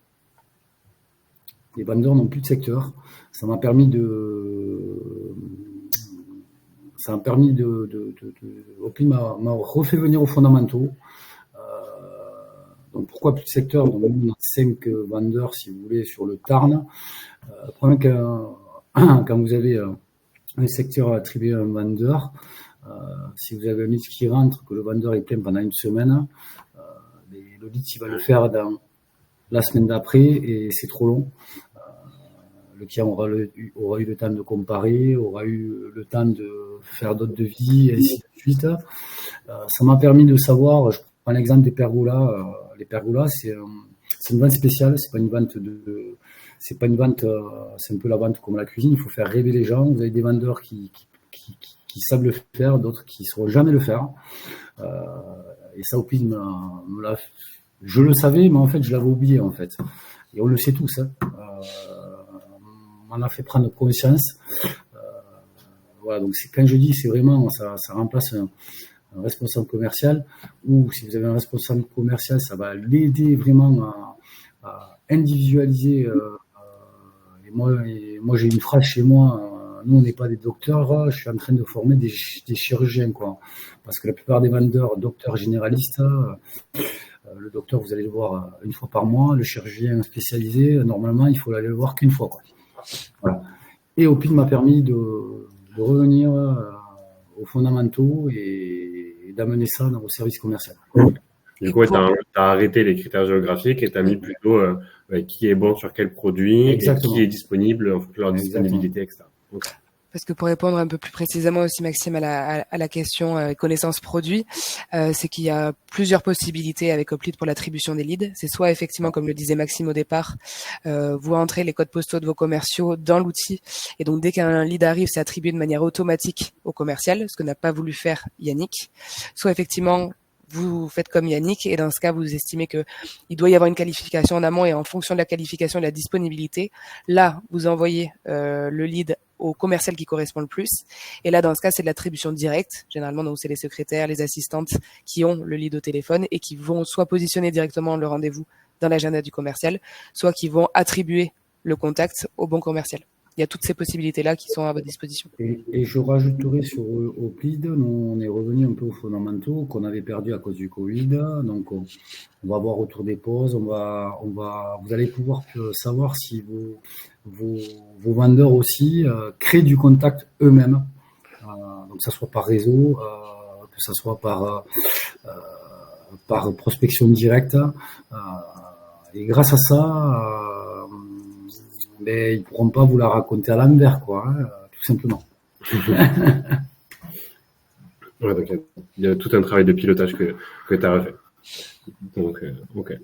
Les vendeurs n'ont plus de secteur. Ça m'a permis PLID m'a refait venir aux fondamentaux. Donc pourquoi plus de secteur? Donc on a 5 vendeurs, si vous voulez, sur le Tarn. Le problème quand vous avez un secteur attribué à un vendeur, si vous avez un lead qui rentre, que le vendeur est plein pendant une semaine, le lead il va le faire dans la semaine d'après et c'est trop long. Le client aura eu le temps de comparer, aura eu le temps de faire d'autres devis, et ainsi de suite. Ça m'a permis de savoir, je prends l'exemple des pergolas. Les pergolas, c'est une vente spéciale, c'est un peu la vente comme la cuisine, il faut faire rêver les gens. Vous avez des vendeurs qui savent le faire, d'autres qui ne sauront jamais le faire. Et ça, au PLID, je le savais, mais en fait, je l'avais oublié, en fait. Et on le sait tous, hein. On a fait prendre conscience. Voilà, donc quand je dis, c'est vraiment, ça remplace un responsable commercial, ou si vous avez un responsable commercial, ça va l'aider vraiment à individualiser. Et moi, j'ai une phrase chez moi, nous, on n'est pas des docteurs, je suis en train de former des chirurgiens, quoi. Parce que la plupart des vendeurs, docteurs généralistes, le docteur, vous allez le voir 1 fois par mois, le chirurgien spécialisé, normalement, il faut aller le voir qu'1 fois, quoi. Voilà. Et au PLID m'a permis de revenir aux fondamentaux et d'amener ça dans vos services commerciaux. Du coup, tu as arrêté les critères géographiques et tu as mis plutôt qui est bon sur quel produit, et qui est disponible en fonction de leur disponibilité, etc. Okay. Parce que pour répondre un peu plus précisément aussi, Maxime, à la question connaissance produit, c'est qu'il y a plusieurs possibilités avec PLID pour l'attribution des leads. C'est soit effectivement, comme le disait Maxime au départ, vous entrez les codes postaux de vos commerciaux dans l'outil, et donc dès qu'un lead arrive, c'est attribué de manière automatique au commercial, ce que n'a pas voulu faire Yannick. Soit effectivement, vous faites comme Yannick et dans ce cas, vous estimez que il doit y avoir une qualification en amont et en fonction de la qualification et de la disponibilité, là, vous envoyez le lead au commercial qui correspond le plus. Et là, dans ce cas, c'est de l'attribution directe. Généralement, donc c'est les secrétaires, les assistantes qui ont le lead au téléphone et qui vont soit positionner directement le rendez-vous dans l'agenda du commercial, soit qui vont attribuer le contact au bon commercial. Il y a toutes ces possibilités-là qui sont à votre disposition. Et je rajouterai sur Oplead, nous on est revenu un peu aux fondamentaux qu'on avait perdu à cause du Covid. Donc on va voir autour des pauses, vous allez pouvoir savoir si vos vendeurs aussi créent du contact eux-mêmes. Donc que ça soit par réseau, que ça soit par prospection directe. Et grâce à ça, mais ils pourront pas vous la raconter à l'envers, quoi, tout simplement. Ouais, donc il y a tout un travail de pilotage que tu as refait. Donc, ok.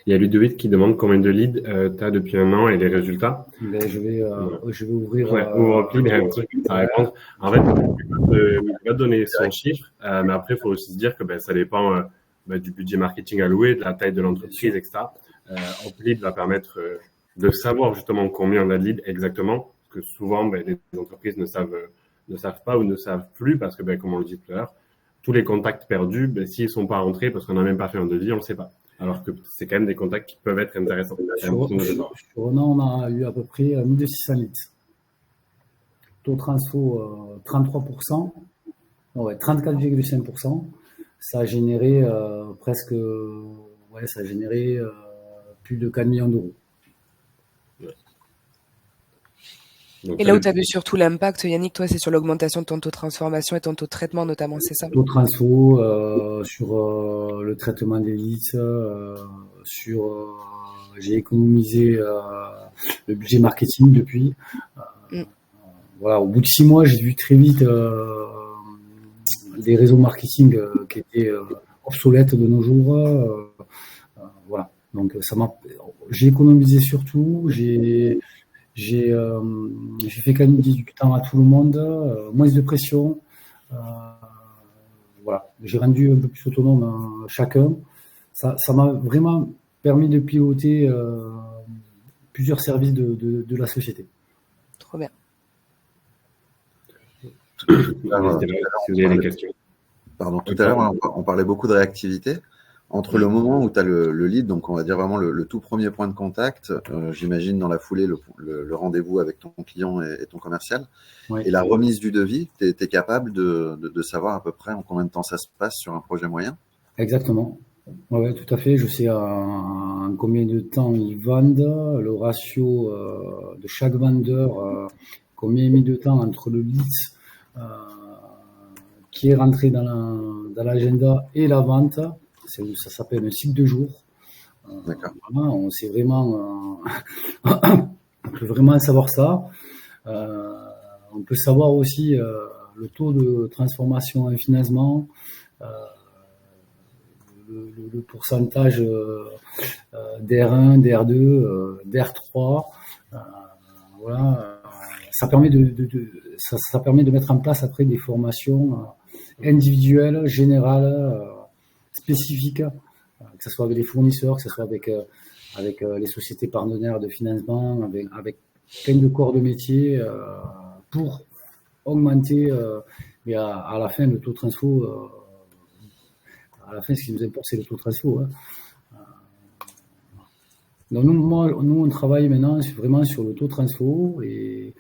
Il y a Ludovic qui demande combien de leads tu as depuis 1 an et les résultats. Ben, je vais ouvrir. Ouais, ouvre Oplead et un truc à répondre. En fait, il va donner son chiffre, mais après, il faut aussi se dire que ça dépend du budget marketing alloué, de la taille de l'entreprise, etc. Oplead va permettre de savoir justement combien on a de leads exactement, parce que souvent les entreprises ne savent pas ou ne savent plus, parce que comme on le dit tout à l'heure, tous les contacts perdus, s'ils sont pas rentrés parce qu'on n'a même pas fait un devis, on ne sait pas. Alors que c'est quand même des contacts qui peuvent être intéressants. Sur 1 an, on a eu à peu près 1600 leads. Taux transfo 33%, ouais, 34,5%. Ça a généré plus de 4 millions d'euros. Donc, et là où tu as vu surtout l'impact, Yannick, toi, c'est sur l'augmentation de ton taux de transformation et ton taux de traitement notamment, c'est ça? Taux de transfo, sur le traitement des leads, j'ai économisé le budget marketing depuis. Voilà, au bout de 6 mois, j'ai vu très vite des réseaux marketing qui étaient obsolètes de nos jours. Voilà, donc j'ai économisé surtout, j'ai fait gagner du temps à tout le monde, moins de pression. Voilà, j'ai rendu un peu plus autonome chacun. Ça m'a vraiment permis de piloter plusieurs services de la société. Trop bien. Tout à l'heure, on parlait beaucoup de réactivité. Entre le moment où tu as le lead, donc on va dire vraiment le tout premier point de contact, j'imagine dans la foulée le rendez-vous avec ton client et ton commercial, oui. Et la remise du devis, tu es capable de savoir à peu près en combien de temps ça se passe sur un projet moyen? Exactement. Oui, tout à fait. Je sais en combien de temps ils vendent, le ratio de chaque vendeur, combien il met de temps entre le lead qui est rentré dans l'agenda et la vente. Ça s'appelle un cycle de jour. D'accord. Voilà, on sait vraiment, on peut vraiment savoir ça. On peut savoir aussi le taux de transformation en financement, le pourcentage d'R1, d'R2, d'R3. Voilà, ça permet de mettre en place après des formations individuelles, générales. Spécifiques, que ce soit avec les fournisseurs, que ce soit avec les sociétés partenaires de financement, avec plein de corps de métier pour augmenter et à la fin le taux de transfo. À la fin, ce qui nous importe, c'est le taux de transfo. Hein. Donc nous, on travaille maintenant vraiment sur le taux de transfo et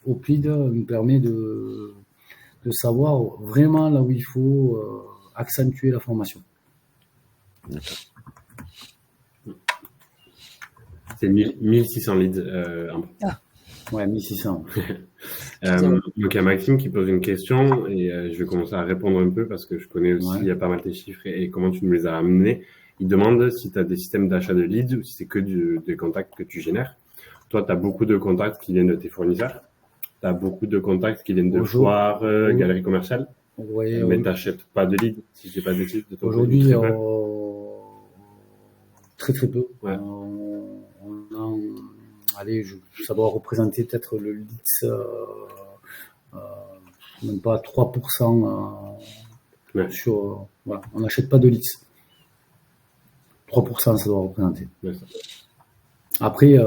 Oplead nous permet de savoir vraiment là où il faut accentuer la formation. C'est 1600 leads. Ouais, 1600. Donc il y a Maxime qui pose une question et je vais commencer à répondre un peu parce que je connais aussi il y a pas mal tes chiffres et comment tu nous les as amenés. Il demande si tu as des systèmes d'achat de leads ou si c'est que des contacts que tu génères. Toi, tu as beaucoup de contacts qui viennent de tes fournisseurs. Tu as beaucoup de contacts qui viennent de foires, galeries commerciales, mais tu n'achètes pas de leads, si je n'ai pas de leads de ton aujourd'hui, très peu. Ouais. Ça doit représenter peut-être le leads, même pas 3% Ouais. Voilà, on n'achète pas de leads. 3%, ça doit représenter. Ouais, ça. Après,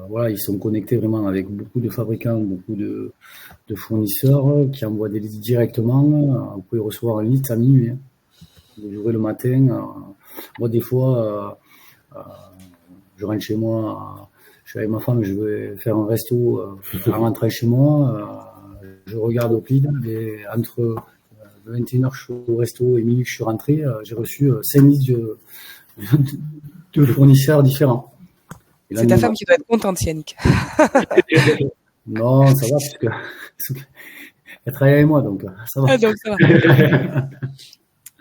voilà, ils sont connectés vraiment avec beaucoup de fabricants, beaucoup de fournisseurs qui envoient des leads directement. Vous pouvez recevoir un lead à minuit. Hein. Vous ouvrez le matin. Moi, des fois, je rentre chez moi, je suis avec ma femme, je vais faire un resto. En rentrant chez moi, je regarde au lead. Et entre 21h, je suis au resto et minuit, je suis rentré. J'ai reçu 5 leads de fournisseurs différents. C'est ta femme qui doit être contente, Yannick. Non, ça va, parce que elle travaille avec moi, donc ça va. Ah, donc ça va.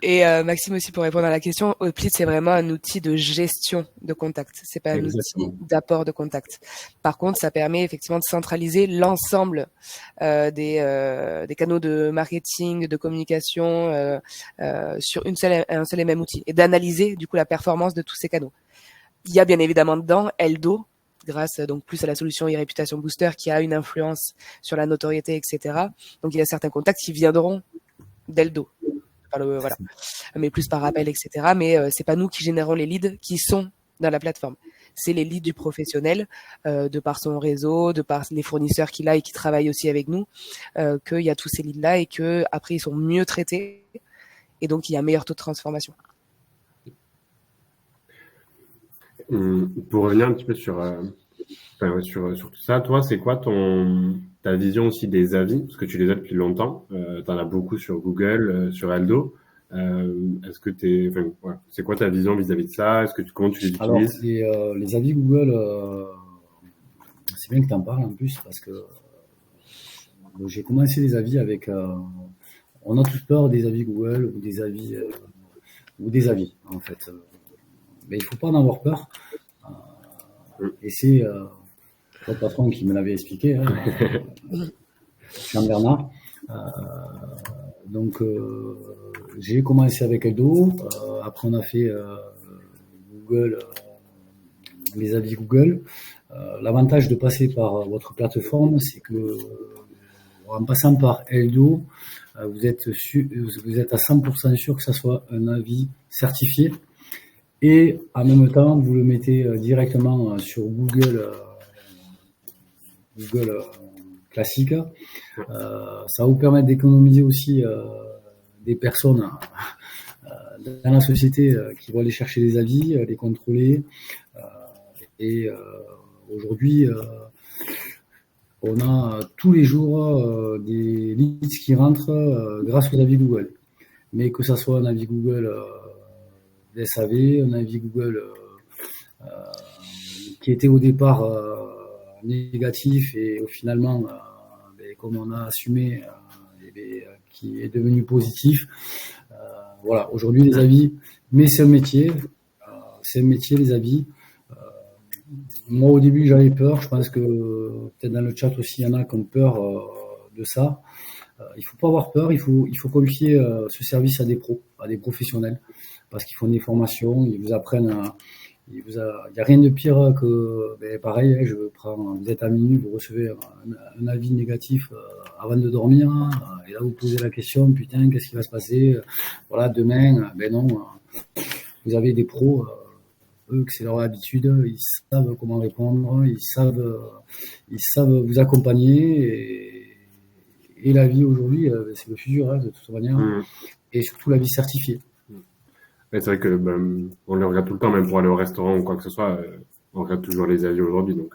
Et Maxime aussi, pour répondre à la question, Hoplite, c'est vraiment un outil de gestion de contact. C'est pas un outil d'apport de contact. Par contre, ça permet effectivement de centraliser l'ensemble des canaux de marketing, de communication sur un seul et même outil et d'analyser du coup la performance de tous ces canaux. Il y a bien évidemment dedans Eldo, grâce donc plus à la solution e-réputation booster qui a une influence sur la notoriété, etc. Donc il y a certains contacts qui viendront d'Eldo. Voilà, mais plus par appel, etc. Mais c'est pas nous qui générons les leads qui sont dans la plateforme. C'est les leads du professionnel, de par son réseau, de par les fournisseurs qu'il a et qui travaillent aussi avec nous, qu'il y a tous ces leads-là et que après ils sont mieux traités et donc il y a un meilleur taux de transformation. Pour revenir un petit peu sur tout ça, toi, c'est quoi ta vision aussi des avis? Parce que tu les as depuis longtemps. Tu en as beaucoup sur Google, sur Eldo. Est-ce que c'est quoi ta vision vis-à-vis de ça? Comment tu les utilises? Alors, les avis Google, c'est bien que tu en parles en plus parce que j'ai commencé les avis avec. On a tous peur des avis Google ou des avis en fait. Mais il faut pas en avoir peur. Et c'est le patron qui me l'avait expliqué, Jean-Bernard. Donc, j'ai commencé avec Eldo. Après, on a fait Google, les avis Google. L'avantage de passer par votre plateforme, c'est que en passant par Eldo, vous êtes à 100% sûr que ça soit un avis certifié. Et en même temps, vous le mettez directement sur Google classique. Ça va vous permettre d'économiser aussi des personnes dans la société qui vont aller chercher des avis, les contrôler. Et aujourd'hui, on a tous les jours des leads qui rentrent grâce aux avis Google. Mais que ça soit un avis Google SAV, un avis Google qui était au départ négatif et finalement, comme on a assumé, qui est devenu positif. Voilà, aujourd'hui les avis, mais c'est un métier, les avis. Moi au début j'avais peur, je pense que peut-être dans le chat aussi il y en a qui ont peur de ça. Il faut pas avoir peur, il faut confier ce service à des pros, à des professionnels. Parce qu'ils font des formations, ils vous apprennent. Il n'y a rien de pire que, pareil, vous êtes à minuit, vous recevez un avis négatif avant de dormir, et là vous posez la question, putain, qu'est-ce qui va se passer? Voilà, demain, non, vous avez des pros, eux, que c'est leur habitude, ils savent comment répondre, ils savent vous accompagner, et la vie aujourd'hui, c'est le futur, de toute manière, et surtout la vie certifiée. C'est vrai que on les regarde tout le temps, même pour aller au restaurant ou quoi que ce soit, on regarde toujours les avis aujourd'hui, donc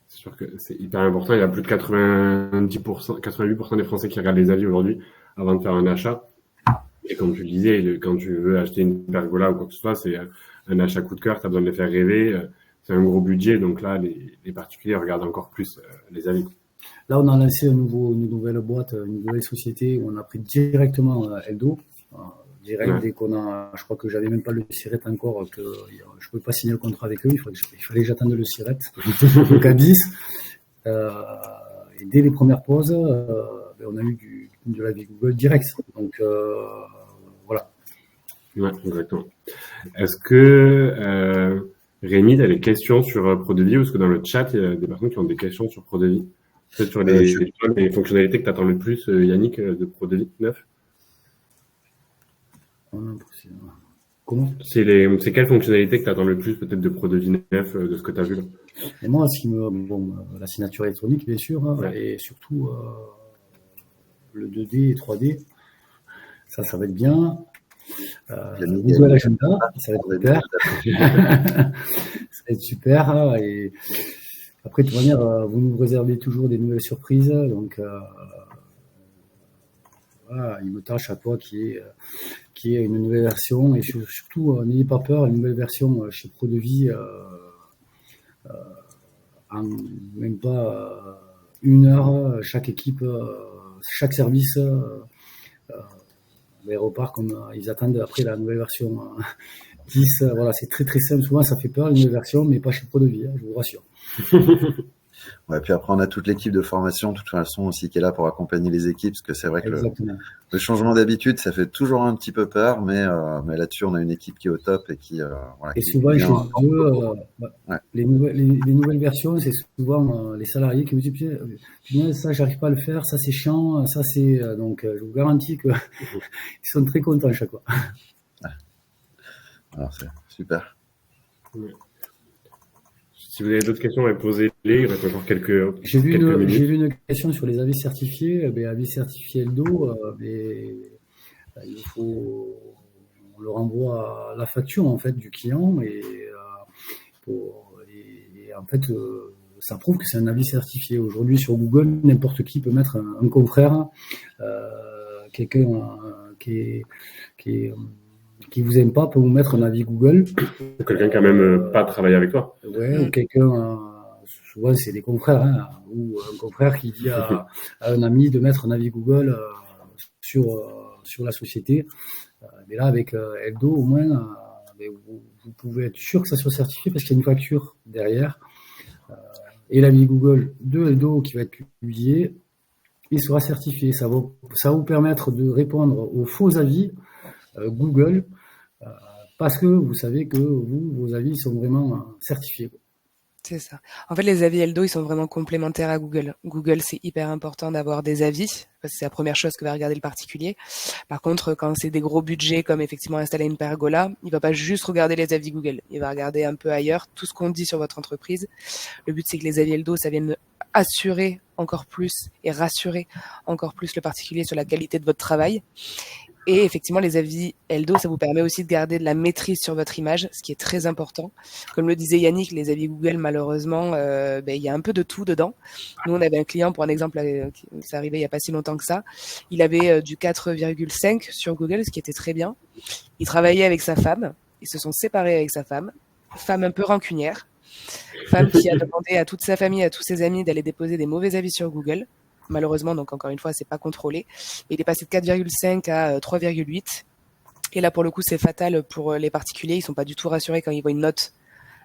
c'est sûr que c'est hyper important. Il y a plus de 88% des Français qui regardent les avis aujourd'hui avant de faire un achat. Et comme tu le disais, quand tu veux acheter une pergola ou quoi que ce soit, c'est un achat coup de cœur, tu as besoin de les faire rêver, c'est un gros budget, donc là, les particuliers regardent encore plus les avis. Là, on a lancé une nouvelle boîte, une nouvelle société où on a pris directement Eldo. Direct, dès qu'on a, je crois que j'avais même pas le SIRET encore, que je pouvais pas signer le contrat avec eux, il fallait que j'attende le SIRET, le CABIS. Et dès les premières pauses, on a eu de la vie Google direct. Donc, voilà. Ouais, exactement. Est-ce que, Rémi, tu as des questions sur ProDevis, ou est-ce que dans le chat, il y a des personnes qui ont des questions sur ProDevis? Peut-être sur les fonctionnalités que tu attends le plus, Yannick, de ProDevis 9? Comment? C'est quelle fonctionnalité que tu attends le plus peut-être de Pro2V Neuf, de ce que tu as vu là? Et moi, la signature électronique, bien sûr, hein, Ouais. et surtout le 2D et 3D, ça va être bien. Google Agenda, ça va être super. Ça va être super. Hein, et après, de toute manière, vous nous réservez toujours des nouvelles surprises. Donc, voilà, il me tâche à chaque fois qu'il y ait une nouvelle version. Et surtout, n'ayez pas peur, une nouvelle version chez Pro2V, en même pas 1 heure, chaque équipe, chaque service repart comme ils attendent après la nouvelle version 10. Voilà, c'est très très simple. Souvent, ça fait peur, une nouvelle version, mais pas chez Pro2V, hein, je vous rassure. Ouais, puis après, on a toute l'équipe de formation, de toute façon, aussi, qui est là pour accompagner les équipes, parce que c'est vrai que le changement d'habitude, ça fait toujours un petit peu peur, mais là-dessus, on a une équipe qui est au top et qui, voilà. Et souvent, chez eux, les nouvelles versions, c'est souvent les salariés qui me disent, punaise, ça, j'arrive pas à le faire, ça, c'est chiant, ça, c'est, donc, je vous garantis que ils sont très contents à chaque fois. Ouais. Alors, c'est super. Ouais. Si vous avez d'autres questions, posez-les. Il reste encore quelques minutes. J'ai vu une question sur les avis certifiés. Avis certifiés ELDO, il faut, on leur envoie la facture en fait du client et en fait ça prouve que c'est un avis certifié. Aujourd'hui sur Google, n'importe qui peut mettre un confrère, quelqu'un qui vous aime pas peut vous mettre un avis Google. Quelqu'un qui a même pas travaillé avec toi. Ouais, ou quelqu'un, souvent c'est des confrères, hein, ou un confrère qui dit à un ami de mettre un avis Google sur la société. Mais là, avec Eldo, au moins, vous pouvez être sûr que ça soit certifié parce qu'il y a une facture derrière. Et l'avis Google de Eldo qui va être publié, il sera certifié. Ça va vous permettre de répondre aux faux avis Google, parce que vous savez que vos avis sont vraiment certifiés. C'est ça. En fait, les avis Eldo, ils sont vraiment complémentaires à Google. Google, c'est hyper important d'avoir des avis, parce que c'est la première chose que va regarder le particulier. Par contre, quand c'est des gros budgets, comme effectivement installer une pergola, il va pas juste regarder les avis Google. Il va regarder un peu ailleurs tout ce qu'on dit sur votre entreprise. Le but, c'est que les avis Eldo, ça vienne assurer encore plus et rassurer encore plus le particulier sur la qualité de votre travail. Et effectivement, les avis Eldo, ça vous permet aussi de garder de la maîtrise sur votre image, ce qui est très important. Comme le disait Yannick, les avis Google, malheureusement, il y a un peu de tout dedans. Nous, on avait un client, pour un exemple, c'est arrivé il n'y a pas si longtemps que ça. Il avait du 4,5 sur Google, ce qui était très bien. Il travaillait avec sa femme. Ils se sont séparés avec sa femme. Femme un peu rancunière. Femme qui a demandé à toute sa famille, à tous ses amis d'aller déposer des mauvais avis sur Google. Malheureusement, donc encore une fois, c'est pas contrôlé. Il est passé de 4,5 à 3,8. Et là, pour le coup, c'est fatal pour les particuliers. Ils sont pas du tout rassurés quand ils voient une note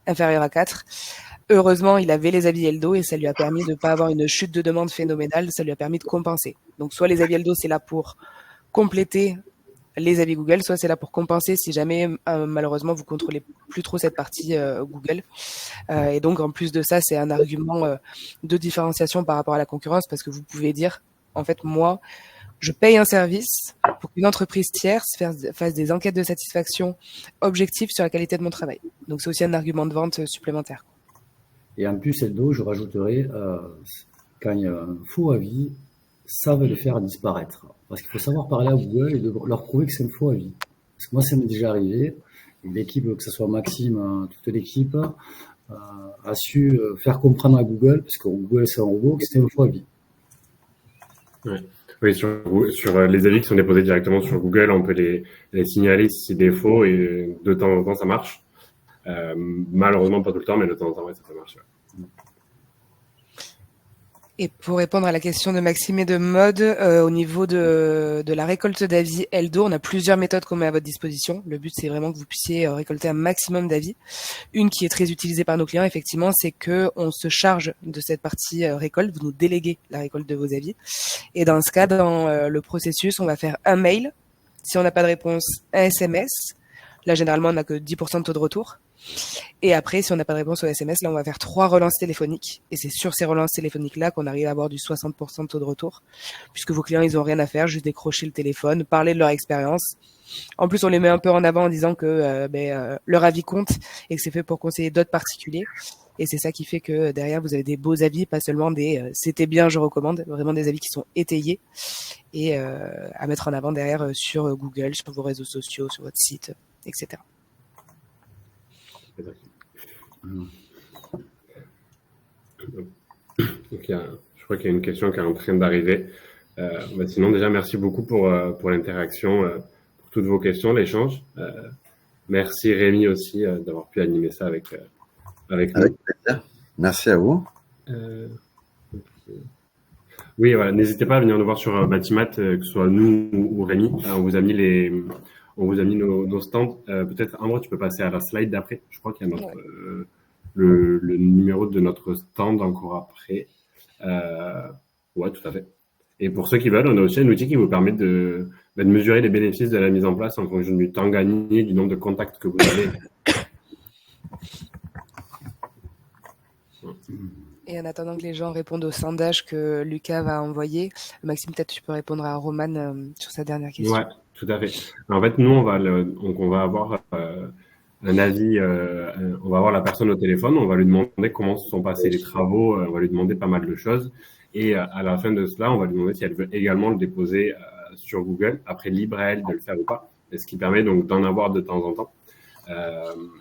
inférieure à 4. Heureusement, il avait les avis Eldo et ça lui a permis de pas avoir une chute de demande phénoménale. Ça lui a permis de compenser. Donc, soit les avis Eldo, c'est là pour compléter les avis Google, soit c'est là pour compenser si jamais malheureusement vous contrôlez plus trop cette partie Google. Et donc en plus de ça, c'est un argument de différenciation par rapport à la concurrence parce que vous pouvez dire, en fait, moi, je paye un service pour qu'une entreprise tierce fasse des enquêtes de satisfaction objectives sur la qualité de mon travail. Donc c'est aussi un argument de vente supplémentaire. Et en plus, Eldo, je rajouterai, quand il y a un faux avis, savent le faire disparaître. Parce qu'il faut savoir parler à Google et de leur prouver que c'est un faux avis. Parce que moi, ça m'est déjà arrivé. L'équipe, que ce soit Maxime, toute l'équipe, a su faire comprendre à Google, parce que Google, c'est un robot, que c'était un faux avis. Ouais. Oui, sur les avis qui sont déposés directement sur Google, on peut les signaler si c'est des faux et de temps en temps, ça marche. Malheureusement, pas tout le temps, mais de temps en temps, ouais, ça peut marcher. Ouais. Et pour répondre à la question de Maxime et de Mode, au niveau de la récolte d'avis Eldo, on a plusieurs méthodes qu'on met à votre disposition. Le but, c'est vraiment que vous puissiez récolter un maximum d'avis. Une qui est très utilisée par nos clients, effectivement, c'est que on se charge de cette partie récolte. Vous nous déléguez la récolte de vos avis. Et dans ce cas, dans le processus, on va faire un mail. Si on n'a pas de réponse, un SMS. Là, généralement, on n'a que 10% de taux de retour. Et après, si on n'a pas de réponse au SMS, là, on va faire 3 relances téléphoniques. Et c'est sur ces relances téléphoniques-là qu'on arrive à avoir du 60% de taux de retour. Puisque vos clients, ils ont rien à faire, juste décrocher le téléphone, parler de leur expérience. En plus, on les met un peu en avant en disant que leur avis compte et que c'est fait pour conseiller d'autres particuliers. Et c'est ça qui fait que derrière, vous avez des beaux avis, pas seulement des c'était bien, je recommande, vraiment des avis qui sont étayés et à mettre en avant derrière sur Google, sur vos réseaux sociaux, sur votre site, etc. Donc, je crois qu'il y a une question qui est en train d'arriver. Sinon, déjà, merci beaucoup pour l'interaction, pour toutes vos questions, l'échange. Merci Rémi aussi d'avoir pu animer ça avec nous. Avec plaisir. Merci à vous. Oui, voilà. N'hésitez pas à venir nous voir sur Batimat, que ce soit nous ou Rémi. On vous a mis nos stands. Peut-être, Ambre, tu peux passer à la slide d'après. Je crois qu'il y a le numéro de notre stand encore après. Ouais, tout à fait. Et pour ceux qui veulent, on a aussi un outil qui vous permet de mesurer les bénéfices de la mise en place en fonction du temps gagné, du nombre de contacts que vous avez. Et en attendant que les gens répondent au sondage que Lucas va envoyer, Maxime, peut-être tu peux répondre à Roman sur sa dernière question. Ouais, tout à fait. En fait, nous, on va avoir un avis, on va avoir la personne au téléphone, on va lui demander comment se sont passés les travaux, on va lui demander pas mal de choses. Et à la fin de cela, on va lui demander si elle veut également le déposer sur Google. Après, libre à elle de le faire ou pas. Et ce qui permet donc d'en avoir de temps en temps.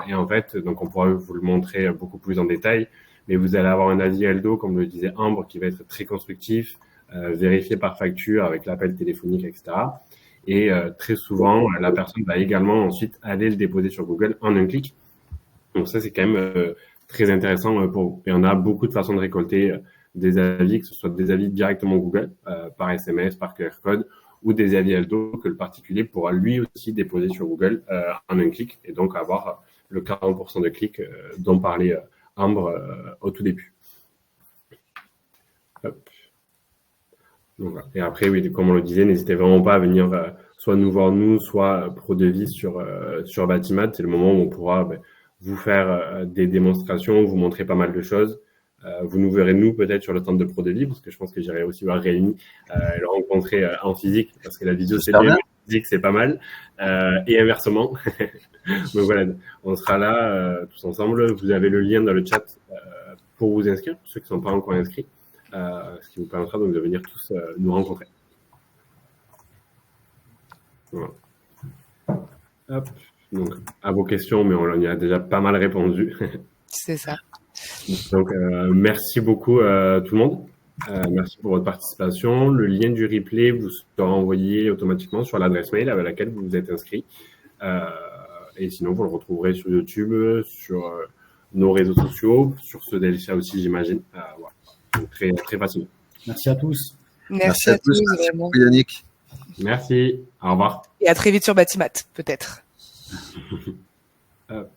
Et en fait, donc on pourra vous le montrer beaucoup plus en détail. Mais vous allez avoir un avis Eldo, comme le disait Ambre, qui va être très constructif, vérifié par facture avec l'appel téléphonique, etc. Et très souvent, la personne va également ensuite aller le déposer sur Google en un clic. Donc ça, c'est quand même très intéressant. Et on a beaucoup de façons de récolter des avis, que ce soit des avis directement Google, par SMS, par QR code, ou des avis Eldo que le particulier pourra lui aussi déposer sur Google en un clic, et donc avoir le 40% de clics dont parlait Ambre au tout début. Hop. Donc, voilà. Et après, oui, comme on le disait, n'hésitez vraiment pas à venir soit nous voir nous, soit ProDevis sur Batimat. C'est le moment où on pourra vous faire des démonstrations, vous montrer pas mal de choses. Vous nous verrez nous peut-être sur le stand de ProDevis, parce que je pense que j'irai aussi voir Rémi le rencontrer en physique, parce que la vidéo c'est bien, mais la physique c'est pas mal, et inversement. Donc voilà, on sera là tous ensemble. Vous avez le lien dans le chat pour vous inscrire, pour ceux qui ne sont pas encore inscrits, ce qui vous permettra donc de venir tous nous rencontrer. Voilà. Hop. Donc, à vos questions, mais on y a déjà pas mal répondu. C'est ça. Donc, merci beaucoup tout le monde. Merci pour votre participation. Le lien du replay vous sera envoyé automatiquement sur l'adresse mail avec laquelle vous vous êtes inscrit. Et sinon, vous le retrouverez sur YouTube, sur nos réseaux sociaux, sur ceux d'Elcia aussi, j'imagine. Voilà. Donc, très, très facilement. Merci à tous. Merci à tous. Merci beaucoup, Yannick. Merci. Au revoir. Et à très vite sur Batimat, peut-être. Hop.